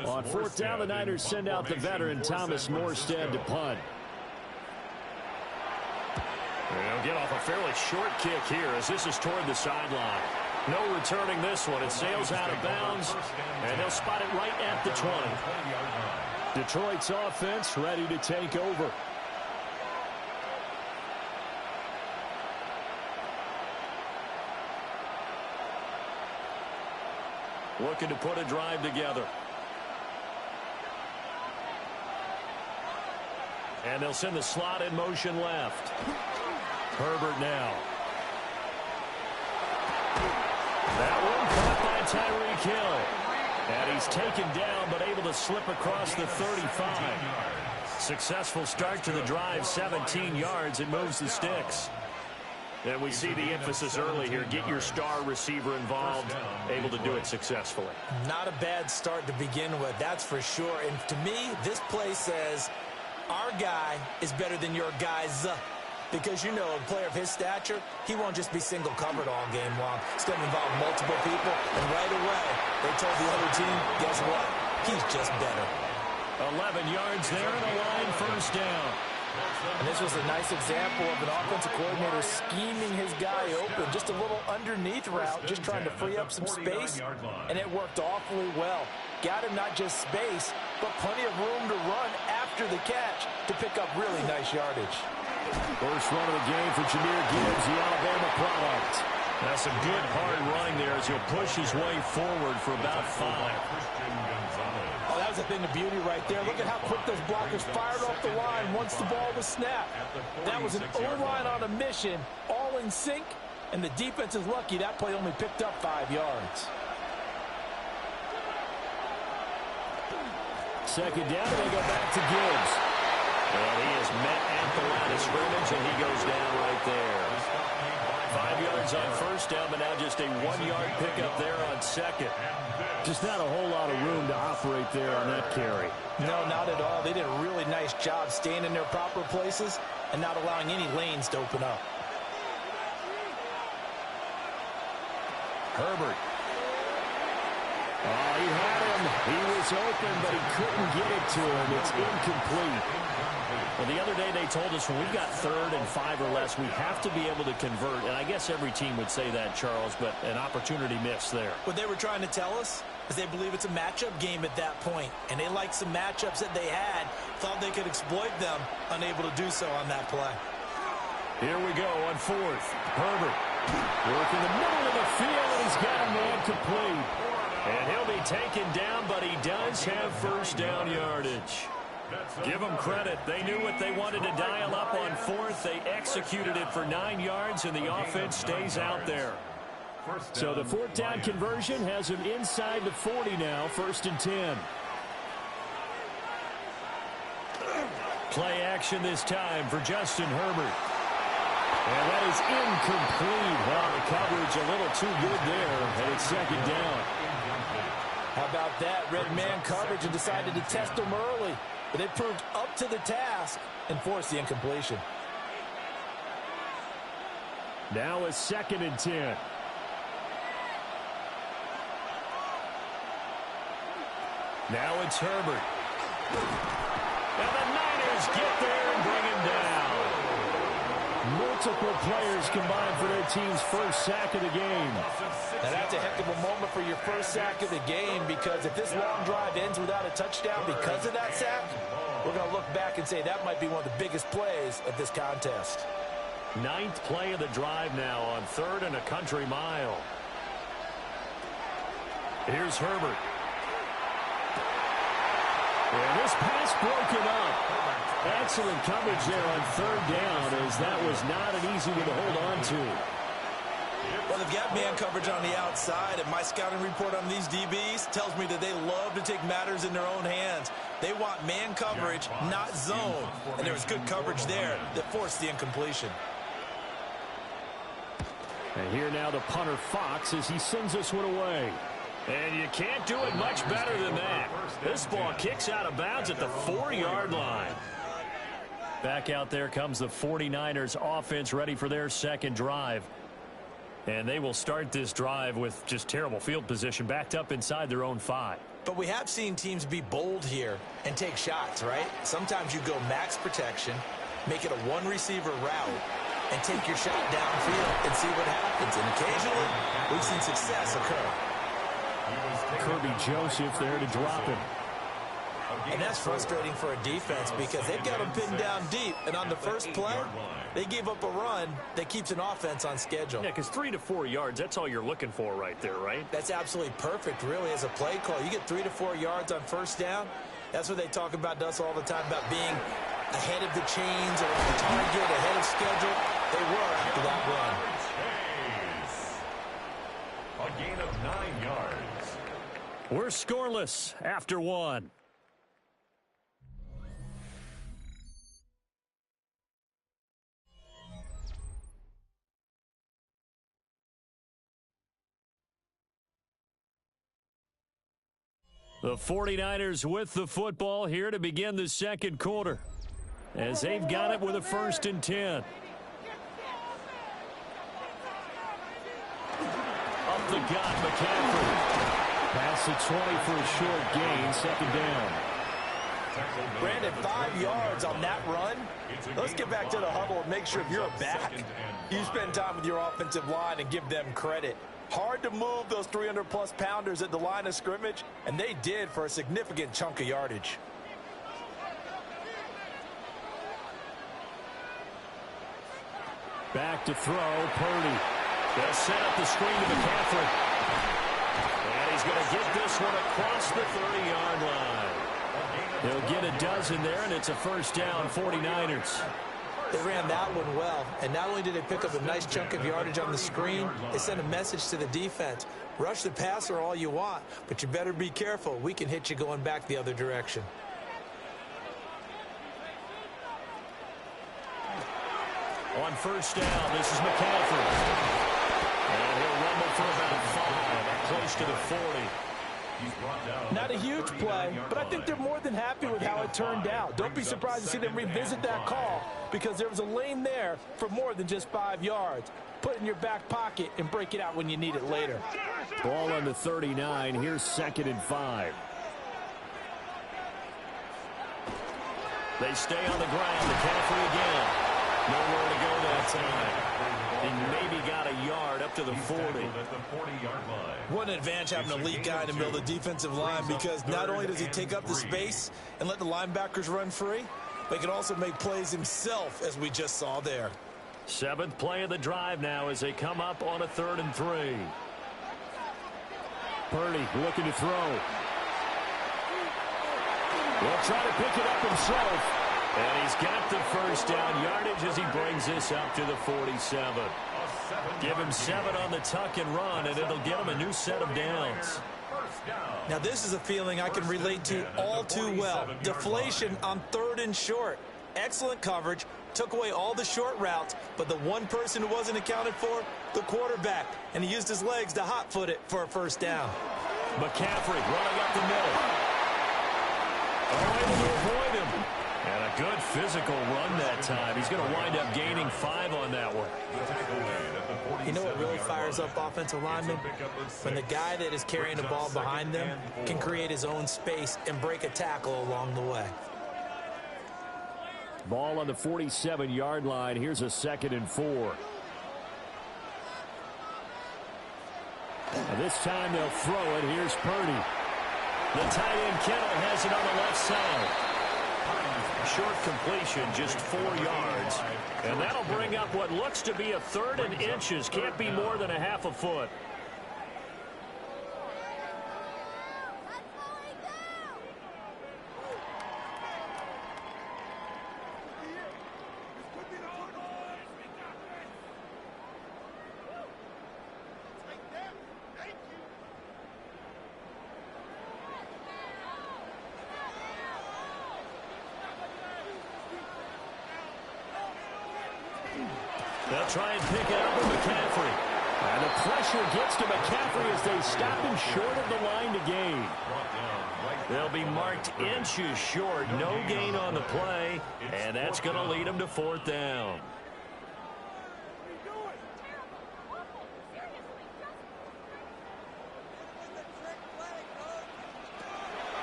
On fourth down, the Niners send out the veteran Thomas Morstead to punt. They'll get off a fairly short kick here as this is toward the sideline. No returning this one. It sails out of bounds, and they'll spot it right at the 20. Detroit's offense ready to take over. Looking to put a drive together. And they'll send the slot in motion left. Herbert now. That one caught by Tyreek Hill. And he's taken down but able to slip across the 35. Successful start to the drive, 17 yards. It moves the sticks. And we see the emphasis early here. Get your star receiver involved, able to do it successfully. Not a bad start to begin with, that's for sure. And to me, this play says our guy is better than your guys. Because, you know, a player of his stature, he won't just be single covered all game long. It's going to involve multiple people. And right away, they told the other team, guess what? He's just better. 11 yards there and a line first down. And this was a nice example of an offensive coordinator scheming his guy open. Just a little underneath route, just trying to free up some space. And it worked awfully well. Got him not just space, but plenty of room to run after the catch to pick up really nice yardage. First run of the game for Jahmyr Gibbs, the Alabama product. That's some good hard running there as he'll push his way forward for about 5. Oh, that was a thing of beauty right there. Look at how quick those blockers fired off the line once the ball was snapped. That was an O-line on a mission, all in sync, and the defense is lucky that play only picked up 5 yards. Second down, they go back to Gibbs. And he is met at the line of scrimmage, and he goes down right there. 5 yards on first down, but now just a 1-yard pickup there on second. Just not a whole lot of room to operate there on that carry. No, not at all. They did a really nice job staying in their proper places and not allowing any lanes to open up. Herbert. Oh, he had him. He was open, but he couldn't get it to him. It's incomplete. Well, the other day they told us when we've got 3rd and 5 or less, we have to be able to convert. And I guess every team would say that, Charles, but an opportunity missed there. What they were trying to tell us is they believe it's a matchup game at that point. And they liked some matchups that they had, thought they could exploit them, unable to do so on that play. Here we go on 4th. Herbert working the middle of the field, and he's got a man complete. And he'll be taken down, but he does have first down yardage. Give them credit. They knew what they wanted to dial up on 4th. They executed it for 9 yards, and the offense stays out there. So the 4th down conversion has him inside the 40 now, 1st and 10. Play action this time for Justin Herbert. And that is incomplete. Well, the coverage a little too good there, and it's 2nd down. How about that? Red man coverage and decided to test them early. But they proved up to the task and forced the incompletion. Now a 2nd and 10. Now it's Herbert. And the Niners get there and bring him down. Multiple players combined for their team's first sack of the game. Now that's a heck of a moment for your first sack of the game, because if this long drive ends without a touchdown because of that sack, we're going to look back and say that might be one of the biggest plays of this contest. 9th play of the drive now on 3rd and a country mile. Here's Herbert. And this pass broken up. Excellent coverage there on 3rd down, as that was not an easy one to hold on to. Well, they've got man coverage on the outside, and my scouting report on these DBs tells me that they love to take matters in their own hands. They want man coverage, not zone. And there was good coverage there that forced the incompletion. And here now the punter Fox as he sends this one away. And you can't do it much better than that. This ball kicks out of bounds at the 4-yard line. Back out there comes the 49ers offense, ready for their 2nd drive. And they will start this drive with just terrible field position, backed up inside their own 5. But we have seen teams be bold here and take shots, right? Sometimes you go max protection, make it a one-receiver route, and take your shot downfield and see what happens. And occasionally, we've seen success occur. Kirby Joseph there to drop him. And that's frustrating for a defense because they've got them pinned down deep. And on the first play, they gave up a run that keeps an offense on schedule. Yeah, because 3 to 4 yards, that's all you're looking for right there, right? That's absolutely perfect, really, as a play call. You get 3 to 4 yards on first down. That's what they talk about to us all the time, about being ahead of the chains or the target, ahead of schedule. They were after that run. A gain of 9 yards. We're scoreless after 1. The 49ers with the football here to begin the 2nd quarter, as they've got it with a 1st and 10. Up the gut, McCaffrey. Past the 20 for a short gain, 2nd down. Brandon, 5 yards on that run. Let's get back to the huddle and make sure if you're a back, you spend time with your offensive line and give them credit. Hard to move those 300-plus pounders at the line of scrimmage, and they did for a significant chunk of yardage. Back to throw, Purdy. They'll set up the screen to McCaffrey. And he's going to get this one across the 30-yard line. They'll get a dozen there, and it's a 1st down, 49ers. They ran that one well, and not only did they pick up a nice chunk of yardage on the screen, they sent a message to the defense. Rush the passer all you want, but you better be careful. We can hit you going back the other direction. On 1st down, this is McCaffrey. And he'll rumble for about 5, close to the 40. Not a huge play, but I think they're more than happy with how it turned out. Don't be surprised to see them revisit that call, because there was a lane there for more than just 5 yards. Put it in your back pocket and break it out when you need it later. Ball on the 39. Here's 2nd and 5. They stay on the ground. McCaffrey again. Nowhere to go that time. And maybe got a yard up to the 40. What an advantage having an elite guy in the middle of the defensive line, because not only does he take up the space and let the linebackers run free, but he can also make plays himself, as we just saw there. 7th play of the drive now as they come up on a 3rd and 3. Purdy looking to throw. Will try to pick it up himself. And he's got the first down yardage as he brings this up to the 47. Give him 7 on the tuck and run, and it'll get him a new set of downs. Now, this is a feeling I can relate to all too well. Deflation on 3rd and short. Excellent coverage. Took away all the short routes, but the one person who wasn't accounted for, the quarterback. And he used his legs to hot-foot it for a first down. McCaffrey running up the middle. Able to avoid him. And a good physical run that time. He's going to wind up gaining 5 on that one. You know what really fires up offensive linemen? When the guy that is carrying the ball behind them can create his own space and break a tackle along the way. Ball on the 47-yard line. Here's a 2nd and 4. And this time they'll throw it. Here's Purdy. The tight end Kittle has it on the left side. Short completion, just 4 yards. And that'll bring up what looks to be a 3rd and inches. Can't be more than a half a foot. They'll try and pick it up with McCaffrey. And the pressure gets to McCaffrey as they stop him short of the line to gain. They'll be marked inches short. No gain on the play. And that's going to lead them to 4th down.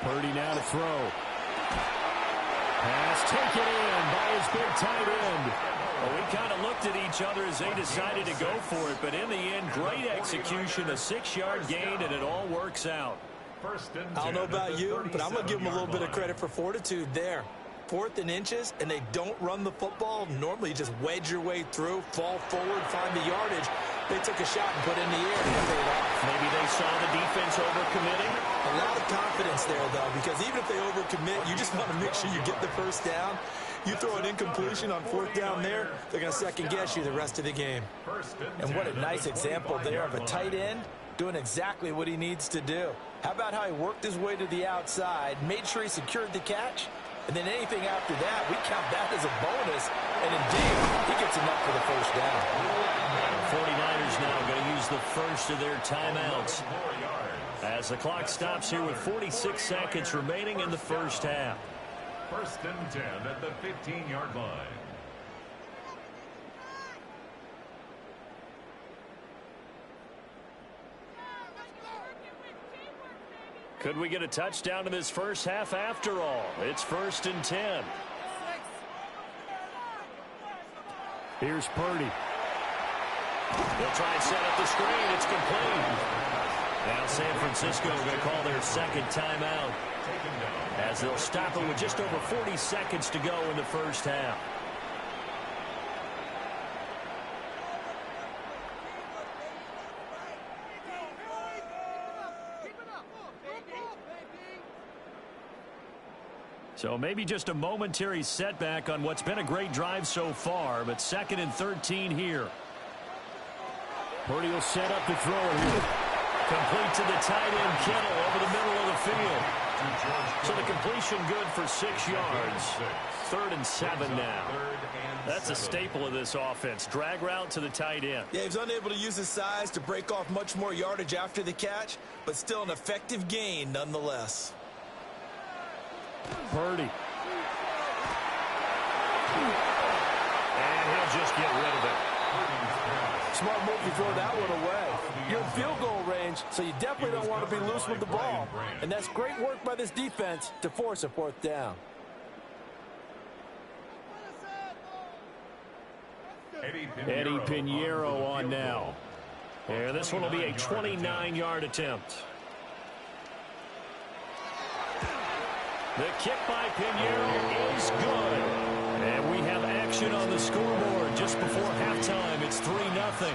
Purdy now to throw. Pass taken in by his big tight end. Well, we kind of looked at each other as they decided to go for it, but in the end, great execution, a 6-yard gain, and it all works out. I don't know about you, but I'm going to give them a little bit of credit for fortitude there. 4th and inches, and they don't run the football. Normally, you just wedge your way through, fall forward, find the yardage. They took a shot and put it in the air and it paid off. Maybe they saw the defense overcommitting. A lot of confidence there, though, because even if they overcommit, you just want to make sure you get the first down. You throw an incompletion on 4th down there, they're going to second-guess you the rest of the game. And what a nice example there of a tight end doing exactly what he needs to do. How about how he worked his way to the outside, made sure he secured the catch, and then anything after that, we count that as a bonus. And indeed, he gets enough for the first down. The 49ers now going to use the first of their timeouts as the clock stops here with 46 seconds remaining in the first half. 1st and 10 at the 15-yard line. Could we get a touchdown in this first half after all? It's 1st and 10. Here's Purdy. They'll try and set up the screen. It's complete. Now San Francisco going to call their 2nd timeout as they'll stop it with just over 40 seconds to go in the first half. So maybe just a momentary setback on what's been a great drive so far, but 2nd and 13 here. Purdy will set up the throw here. Complete to the tight end Kittle over the middle of the field. So the completion good for 6 yards. 3rd and 7 now. That's a staple of this offense. Drag route to the tight end. Yeah, he was unable to use his size to break off much more yardage after the catch, but still an effective gain nonetheless. Purdy. And he'll just get rid of it. Smart move to throw that one away. You're in field goal range, so you definitely don't want to be loose with the ball. And that's great work by this defense to force a 4th down. Eddie Pinheiro on now. And this one will be a 29-yard attempt. The kick by Pinheiro is good. And we have action on the scoreboard just before halftime. It's 3-0.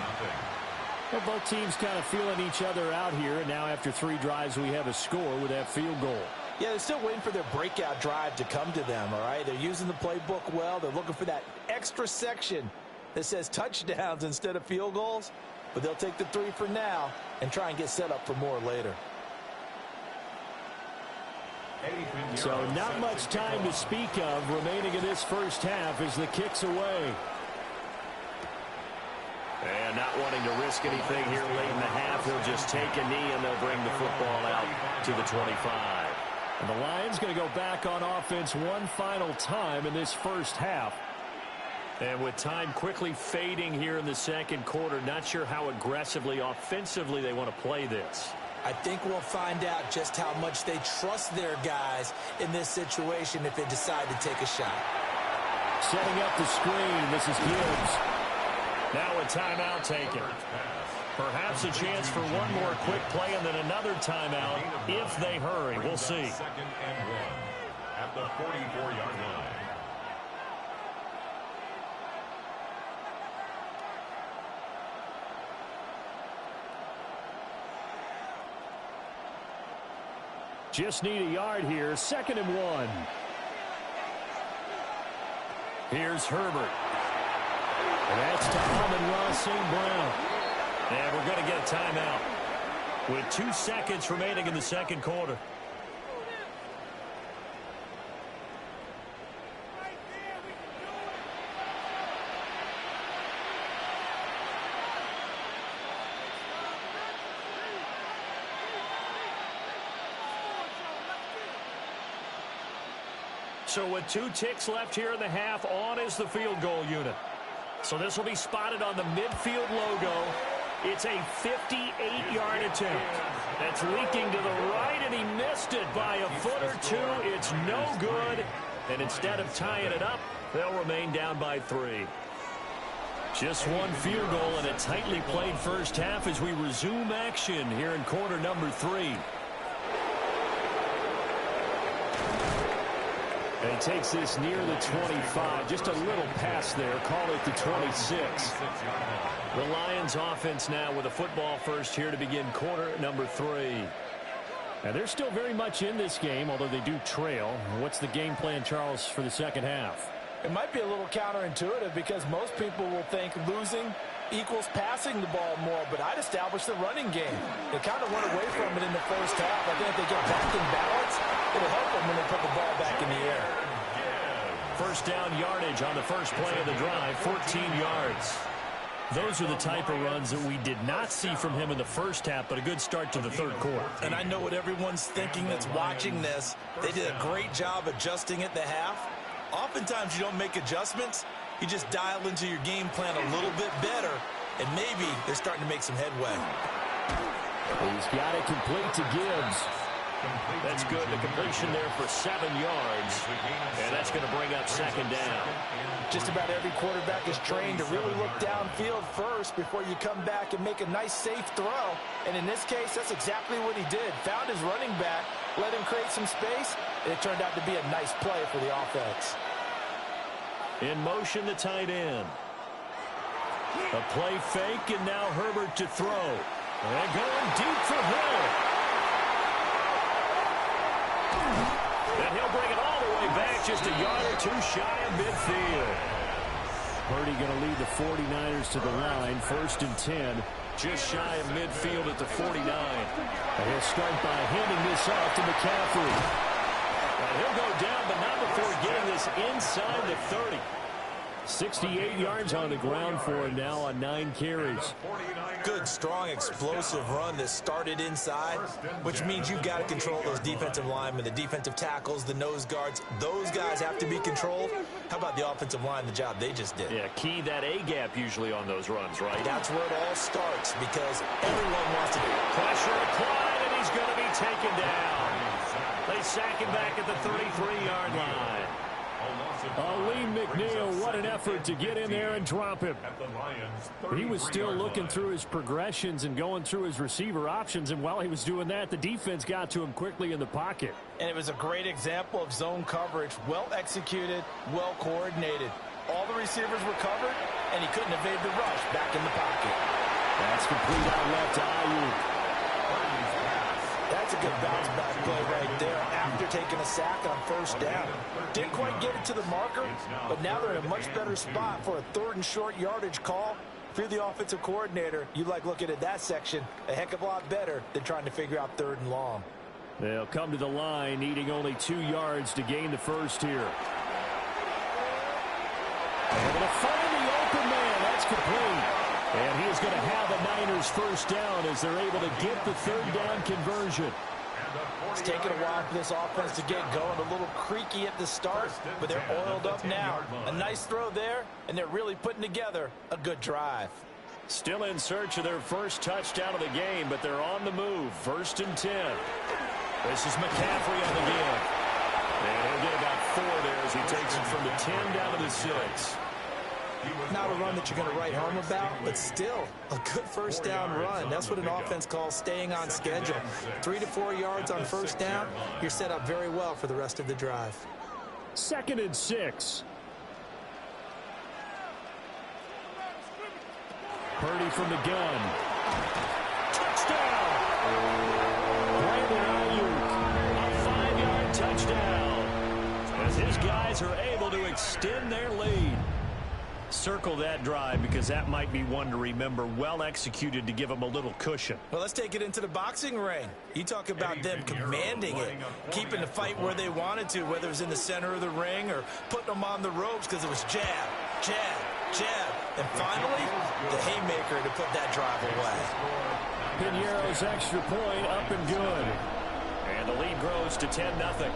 Well, both teams kind of feeling each other out here. And now after 3 drives, we have a score with that field goal. Yeah, they're still waiting for their breakout drive to come to them, all right? They're using the playbook well. They're looking for that extra section that says touchdowns instead of field goals. But they'll take the 3 for now and try and get set up for more later. So not much time to speak of remaining in this first half as the kick's away. And not wanting to risk anything here late in the half, they'll just take a knee and they'll bring the football out to the 25. And the Lions going to go back on offense one final time in this first half. And with time quickly fading here in the second quarter, not sure how aggressively, offensively they want to play this. I think we'll find out just how much they trust their guys in this situation if they decide to take a shot. Setting up the screen, this is Gibbs. Now a timeout taken. Perhaps a chance for one more quick play and then another timeout if they hurry. We'll see. 2nd and 1 at the 44-yard line. Just need a yard here. 2nd and 1. Here's Herbert. And that's to Amon-Ra St. Brown. And we're going to get a timeout with 2 seconds remaining in the second quarter. So with 2 ticks left here in the half, on is the field goal unit. So this will be spotted on the midfield logo. It's a 58-yard attempt. That's leaking to the right, and he missed it by a foot or 2. It's no good. And instead of tying it up, they'll remain down by 3. Just 1 field goal and a tightly played first half as we resume action here in quarter number 3. And he takes this near the 25. Just a little pass there. Call it the 26. The Lions offense now with a football first here to begin quarter number 3. And they're still very much in this game, although they do trail. What's the game plan, Charles, for the second half? It might be a little counterintuitive because most people will think losing equals passing the ball more, but I'd establish the running game. They kind of went away from it in the first half. I think if they get back in balance, it'll help them when they put the ball back in the air. First down yardage on the first play of the drive, 14 yards. Those are the type of runs that we did not see from him in the first half, but a good start to the third quarter. And I know what everyone's thinking that's watching this. They did a great job adjusting at the half. Oftentimes you don't make adjustments. You just dial into your game plan a little bit better, and maybe they're starting to make some headway. He's got it complete to Gibbs. That's good. The completion there for 7 yards, and that's going to bring up second down. Just about every quarterback is trained to really look downfield first before you come back and make a nice, safe throw. And in this case, that's exactly what he did. Found his running back, let him create some space, and it turned out to be a nice play for the offense. In motion, the tight end. A play fake, and now Herbert to throw. And going deep for Hill. And he'll bring it all the way back, just a yard or 2 shy of midfield. Purdy going to lead the 49ers to the line, 1st and 10. Just shy of midfield at the 49. And he'll start by handing this off to McCaffrey. And he'll go down, but not before getting this inside the 30. 68 yards on the ground for him now on 9 carries. Good, strong, explosive run that started inside, which means you've got to control those defensive linemen, the defensive tackles, the nose guards. Those guys have to be controlled. How about the offensive line, the job they just did? Yeah, key that A-gap usually on those runs, right? That's where it all starts because everyone wants to do it. Pressure applied, and he's going to be taken down. They sack him back at the 33-yard line. Lee McNeil, what an effort to get in there and drop him. He was still looking through his progressions and going through his receiver options, and while he was doing that, the defense got to him quickly in the pocket. And it was a great example of zone coverage, well executed, well coordinated. All the receivers were covered, and he couldn't evade the rush back in the pocket. That's complete out left to Ayuk. That's a good bounce back play right there after taking a sack on first down. Didn't quite get it to the marker, but now they're in a much better spot for a 3rd and short yardage call. If you're the offensive coordinator, you like looking at that section a heck of a lot better than trying to figure out 3rd and long. They'll come to the line needing only 2 yards to gain the first here. They're going to find the open man. That's complete. And he is going to have a Niners first down as they're able to get the 3rd down conversion. It's taken a while for this offense to get going. A little creaky at the start, but they're oiled up now. A nice throw there, and they're really putting together a good drive. Still in search of their first touchdown of the game, but they're on the move. 1st and 10. This is McCaffrey on the give. And he'll get about 4 there as he takes it from the 10 down to the 6. Not a run that you're going to write home about, but still a good first down run. That's what an offense calls staying on schedule. 3 to 4 yards on first down, you're set up very well for the rest of the drive. 2nd and 6. Purdy from the gun. Touchdown! Brandon Ayuk, a 5-yard touchdown. As his guys are able to extend their lead. Circle that drive because that might be one to remember. Well executed to give them a little cushion. Well, let's take it into the boxing ring. You talk about them commanding it, keeping the fight where they wanted to, whether it was in the center of the ring or putting them on the ropes because it was jab, jab, jab. And finally, the haymaker to put that drive away. Piñeiro's extra point up and good. And the lead grows to 10-0.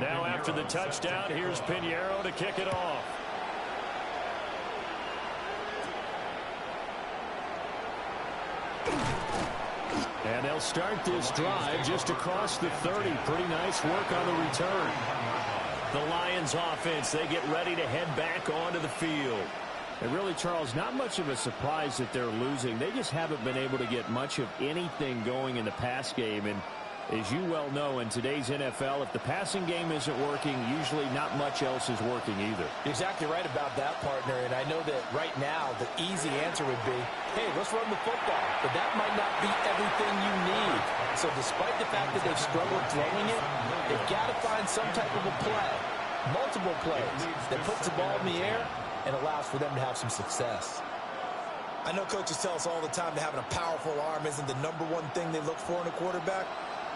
Now after the touchdown, here's Piñeiro to kick it off. And they'll start this drive just across the 30. Pretty nice work on the return. The Lions offense, they get ready to head back onto the field. And really, Charles, not much of a surprise that they're losing. They just haven't been able to get much of anything going in the pass game. And as you well know, in today's NFL, if the passing game isn't working, usually not much else is working either. You're exactly right about that, partner. And I know that right now the easy answer would be, hey, let's run the football. But that might not be everything you need. So despite the fact that they've struggled throwing it, they've got to find some type of a play, multiple plays, that puts the ball in the air and allows for them to have some success. I know coaches tell us all the time that having a powerful arm isn't the #1 thing they look for in a quarterback.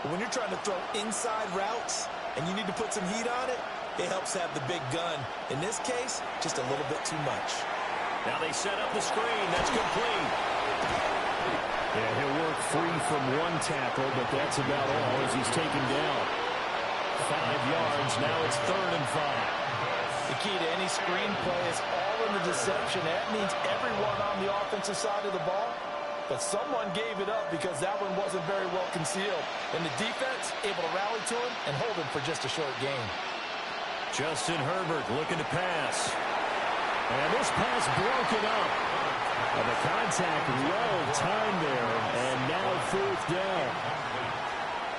But when you're trying to throw inside routes and you need to put some heat on it, it helps have the big gun. In this case, just a little bit too much. Now they set up the screen. That's complete. Yeah, he'll work free from one tackle, but that's about all as he's taken down. 5 yards. Now it's 3rd and 5. The key to any screen play is all in the deception. That means everyone on the offensive side of the ball. But someone gave it up because that one wasn't very well concealed. And the defense able to rally to him and hold him for just a short gain. Justin Herbert looking to pass. And this pass broken up. And the contact well timed there. And now 4th down.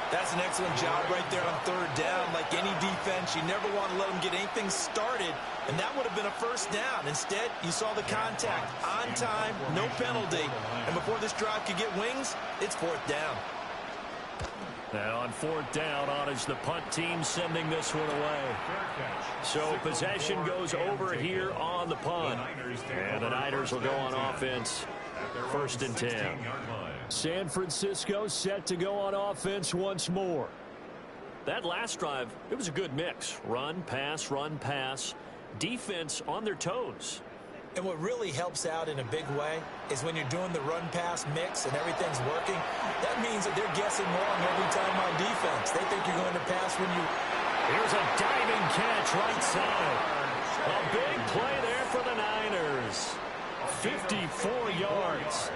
That's an excellent job right there on 3rd down. Like any defense, you never want to let them get anything started, and that would have been a first down. Instead, you saw the contact on time, no penalty, and before this drive could get wings, it's 4th down. And on 4th down, on is the punt team sending this one away. So possession goes over here on the punt, and the Niners will go on offense. 1st and 10. San Francisco set to go on offense once more. That last drive, it was a good mix. Run, pass, defense on their toes. And what really helps out in a big way is when you're doing the run-pass mix and everything's working, that means that they're guessing wrong every time on defense. They think you're going to pass when you... Here's a diving catch right side. A big play there for the Niners. 54 yards.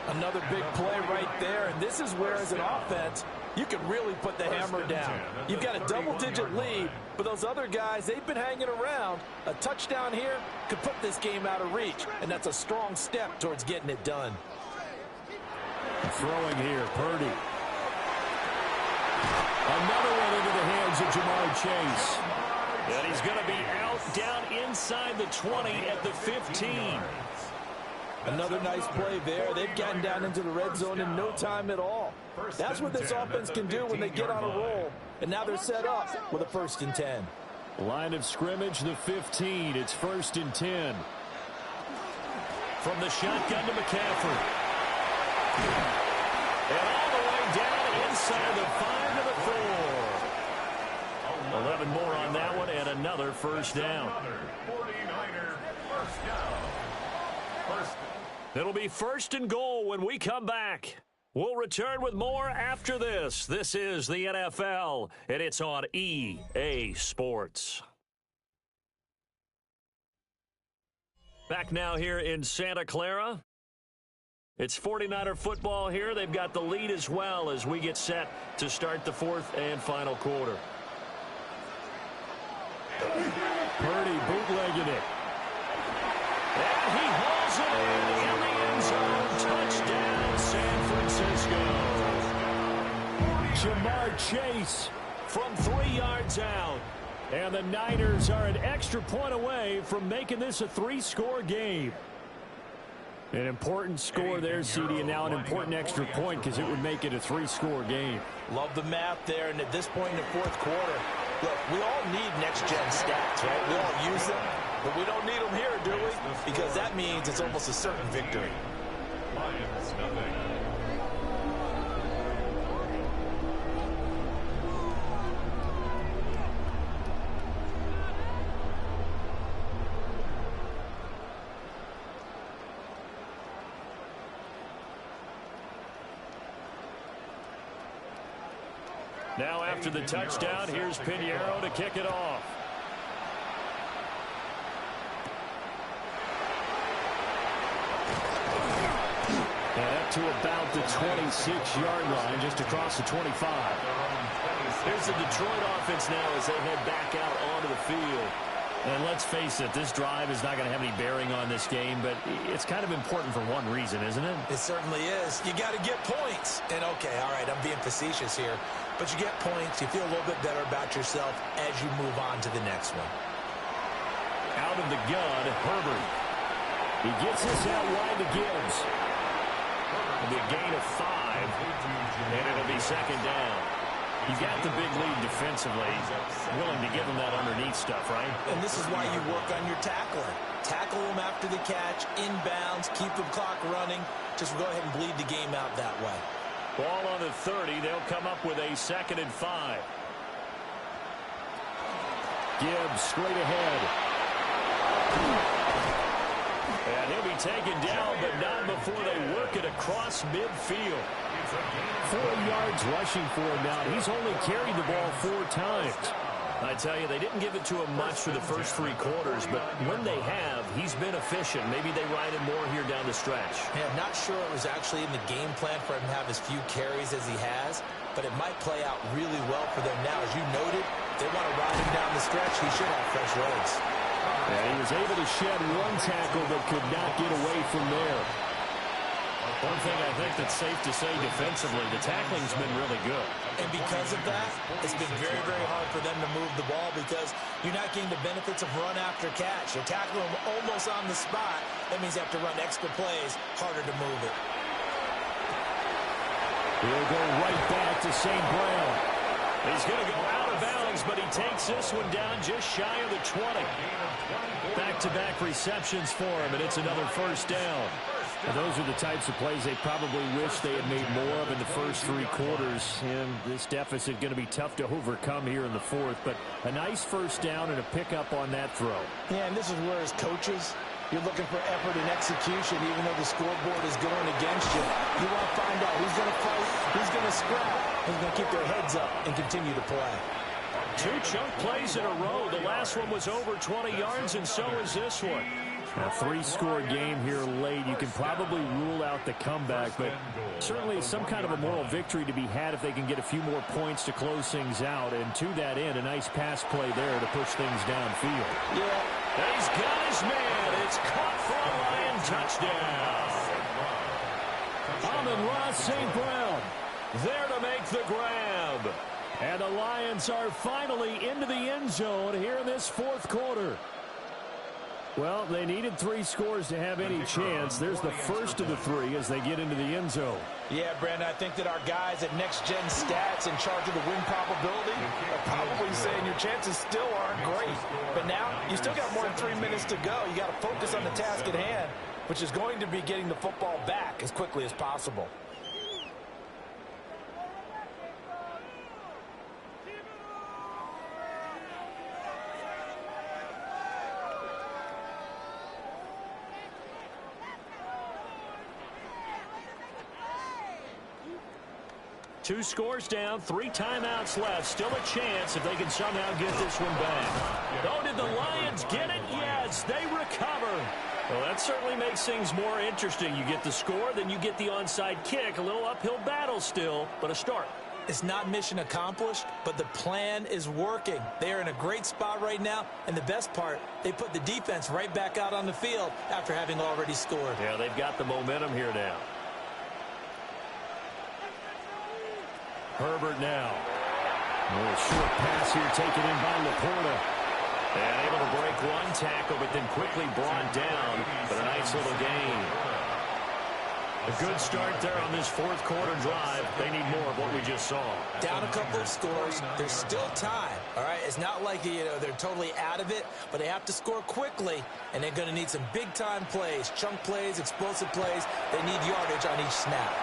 Another big play right there, and this is where, as an offense, you can really put the hammer down. You've got a double-digit lead, but those other guys, they've been hanging around. A touchdown here could put this game out of reach, and that's a strong step towards getting it done. Throwing here, Purdy. Another one into the hands of Jamar Chase. And he's going to be out down inside the 20 at the 15. Another nice play there. They've gotten down into the red zone in no time at all. That's what this offense can do when they get on a roll. And now they're set up with a 1st and 10. Line of scrimmage, the 15. It's 1st and 10. From the shotgun to McCaffrey. And all the way down inside the 5 to the 4. 11 more on that one, and another 1st down. 49er first down. It'll be 1st and goal when we come back. We'll return with more after this. This is the NFL, and it's on EA Sports. Back now here in Santa Clara. It's 49er football here. They've got the lead as well as we get set to start the 4th and final quarter. Purdy bootlegging it. And he hauls it in the end zone. Touchdown, San Francisco. Jamar Chase from 3 yards out. And the Niners are an extra point away from making this a 3-score game. An important score there, CD, and now an important extra point because it would make it a 3-score game. Love the math there, and at this point in the 4th quarter, look, we all need next-gen stats, right? We all use them, but we don't need them here, do we? Because that means it's almost a certain victory. Lions, nothing. Now after the touchdown, here's Pinheiro to kick it off. And up to about the 26-yard line, just across the 25. Here's the Detroit offense now as they head back out onto the field. And let's face it, this drive is not going to have any bearing on this game, but it's kind of important for one reason, isn't it? It certainly is. You got to get points. And, okay, all right, I'm being facetious here. But you get points, you feel a little bit better about yourself as you move on to the next one. Out of the gun, Herbert. He gets this out wide to Gibbs. It'll be a gain of 5, and it'll be 2nd down. You got the big lead defensively. Willing to give them that underneath stuff, right? And this is why you work on your tackling. Tackle them after the catch, inbounds, keep the clock running. Just go ahead and bleed the game out that way. Ball on the 30. They'll come up with a 2nd and 5. Gibbs straight ahead. And he'll be taken down, but not before they work it across midfield. 4 yards rushing for him now. He's only carried the ball 4 times. I tell you, they didn't give it to him much for the first 3 quarters, but when they have, he's been efficient. Maybe they ride him more here down the stretch. Yeah, I'm not sure it was actually in the game plan for him to have as few carries as he has, but it might play out really well for them now. As you noted, they want to ride him down the stretch. He should have fresh legs. And he was able to shed 1 tackle but could not get away from there. One thing I think that's safe to say defensively, the tackling's been really good. And because of that, it's been very, very hard for them to move the ball because you're not getting the benefits of run after catch. You're tackling them almost on the spot. That means you have to run extra plays, harder to move it. He'll go right back to St. Brown. He's going to go out of bounds, but he takes this one down just shy of the 20. Back-to-back receptions for him, and it's another 1st down. Now, those are the types of plays they probably wish they had made more of in the first 3 quarters. And this deficit going to be tough to overcome here in the 4th. But a nice 1st down and a pickup on that throw. Yeah, and this is where as coaches, You're looking for effort and execution, even though the scoreboard is going against you. You want to find out who's going to fight, who's going to scrap, who's going to keep their heads up and continue to play. 2 chunk plays in a row. The last one was over 20 yards, and so is this one. A 3-score game here late. You can probably rule out the comeback, but certainly some kind of a moral victory to be had if they can get a few more points to close things out. And to that end, a nice pass play there to push things downfield. Yeah. He's got his man. It's caught for a Lion touchdown. Amon-Ra St. Brown there to make the grab. And the Lions are finally into the end zone here in this 4th quarter. Well, they needed 3 scores to have any chance. There's the first of the 3 as they get into the end zone. Yeah, Brandon, I think that our guys at Next Gen Stats in charge of the win probability are probably saying your chances still aren't great. But now, you still got more than 3 minutes to go. You got to focus on the task at hand, which is going to be getting the football back as quickly as possible. Two scores down, 3 timeouts left. Still a chance if they can somehow get this one back. Oh, did the Lions get it? Yes, they recover. Well, that certainly makes things more interesting. You get the score, then you get the onside kick. A little uphill battle still, but a start. It's not mission accomplished, but the plan is working. They are in a great spot right now, and the best part, they put the defense right back out on the field after having already scored. Yeah, they've got the momentum here now. Herbert now. A short pass here taken in by Laporta. And able to break one tackle, but then quickly brought down. But a nice little gain. A good start there on this 4th quarter drive. They need more of what we just saw. Down a couple of scores. There's still time. All right, it's not like they're totally out of it, but they have to score quickly, and they're going to need some big-time plays, chunk plays, explosive plays. They need yardage on each snap.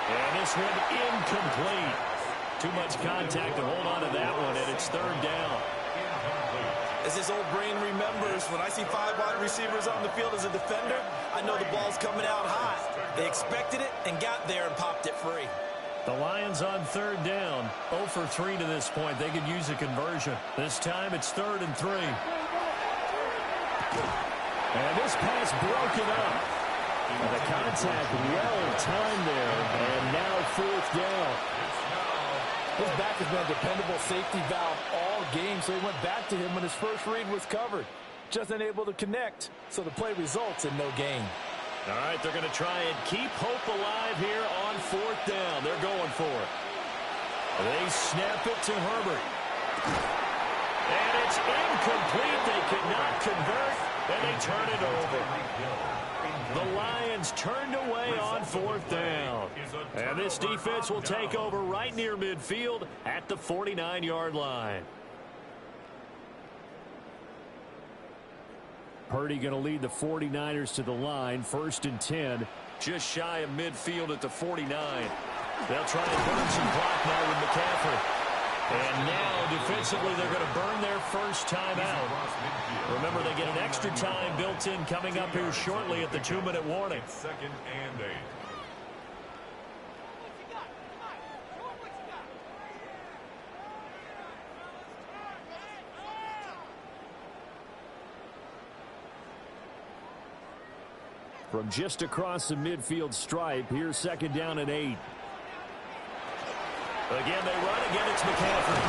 And this one incomplete. Too much contact to hold on to that one, and it's 3rd down. As his old brain remembers, when I see 5 wide receivers on the field as a defender, I know the ball's coming out hot. They expected it and got there and popped it free. The Lions on 3rd down. 0 for 3 to this point. They could use a conversion. This time it's 3rd and 3. And this pass broken up. And the contact well timed there, and now 4th down. His back has been a dependable safety valve all game, so he went back to him when his first read was covered. Just unable to connect, so the play results in no gain. All right, they're going to try and keep hope alive here on 4th down. They're going for it. They snap it to Herbert. And it's incomplete. They could not convert, and they turn it over. The Lions turned away on 4th down. And this defense will take over right near midfield at the 49-yard line. Purdy going to lead the 49ers to the line. 1st and 10. Just shy of midfield at the 49. They'll try and burn some clock now with McCaffrey. And now, defensively, they're going to burn their first timeout. Remember, they get an extra time built in coming up here shortly at the 2-minute warning. 2nd and 8. From just across the midfield stripe, here's 2nd down and 8. Again, they run. Again, it's McCaffrey.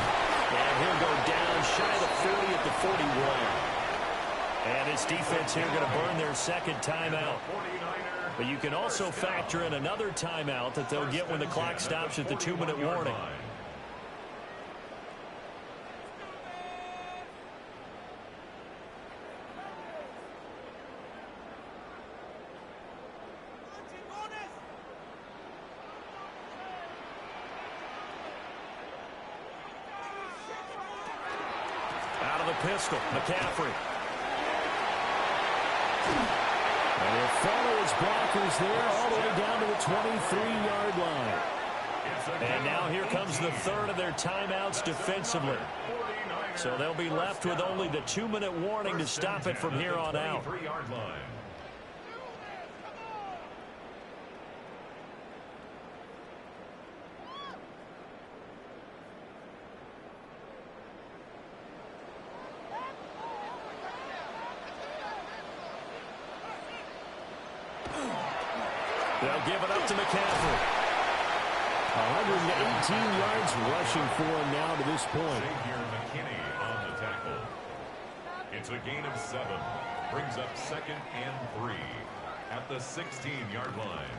And he'll go down shy of the 40 at the 41. And this defense here going to burn their 2nd timeout. But you can also factor in another timeout that they'll get when the clock stops at the 2-minute warning. Pistol, McCaffrey. And he'll follow his blockers there all the way down to the 23-yard line. And now here comes the third of their timeouts defensively. So they'll be left with only the 2-minute warning to stop it from here on out. They'll give it up to McCaffrey. 118 yards rushing for him now to this point. McKinney on the tackle. It's a gain of 7. Brings up 2nd and 3 at the 16-yard line.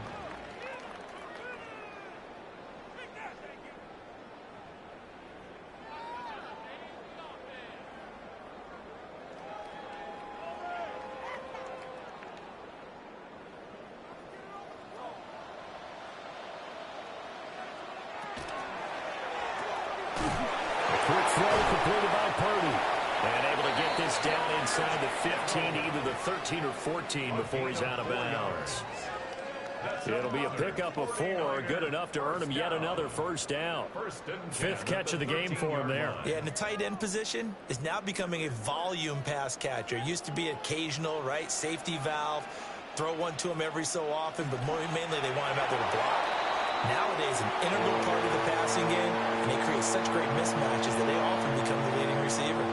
Quick throw completed by Purdy. And able to get this down inside the 15, either the 13 or 14 before he's out of bounds. It'll be a pickup of 4, good enough to earn him yet another first down. 5th catch of the game for him there. Yeah, and the tight end position is now becoming a volume pass catcher. It used to be occasional, right? Safety valve, throw one to him every so often, but mainly they want him out there to block. Nowadays, an integral part of the passing game, and they create such great mismatches that they often become the leading receiver.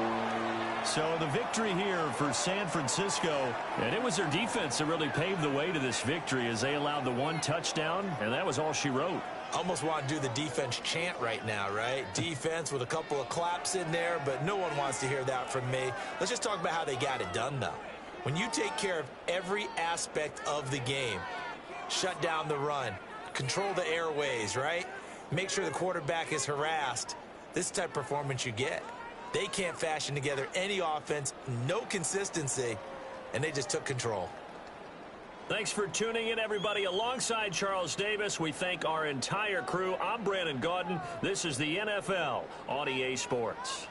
So the victory here for San Francisco, and it was their defense that really paved the way to this victory as they allowed the 1 touchdown, and that was all she wrote. Almost want to do the defense chant right now, right? Defense with a couple of claps in there, but no one wants to hear that from me. Let's just talk about how they got it done, though. When you take care of every aspect of the game, shut down the run, control the airways, right? Make sure the quarterback is harassed. This type of performance you get. They can't fashion together any offense, no consistency, and they just took control. Thanks for tuning in, everybody. Alongside Charles Davis, we thank our entire crew. I'm Brandon Gaudin. This is the NFL on EA Sports.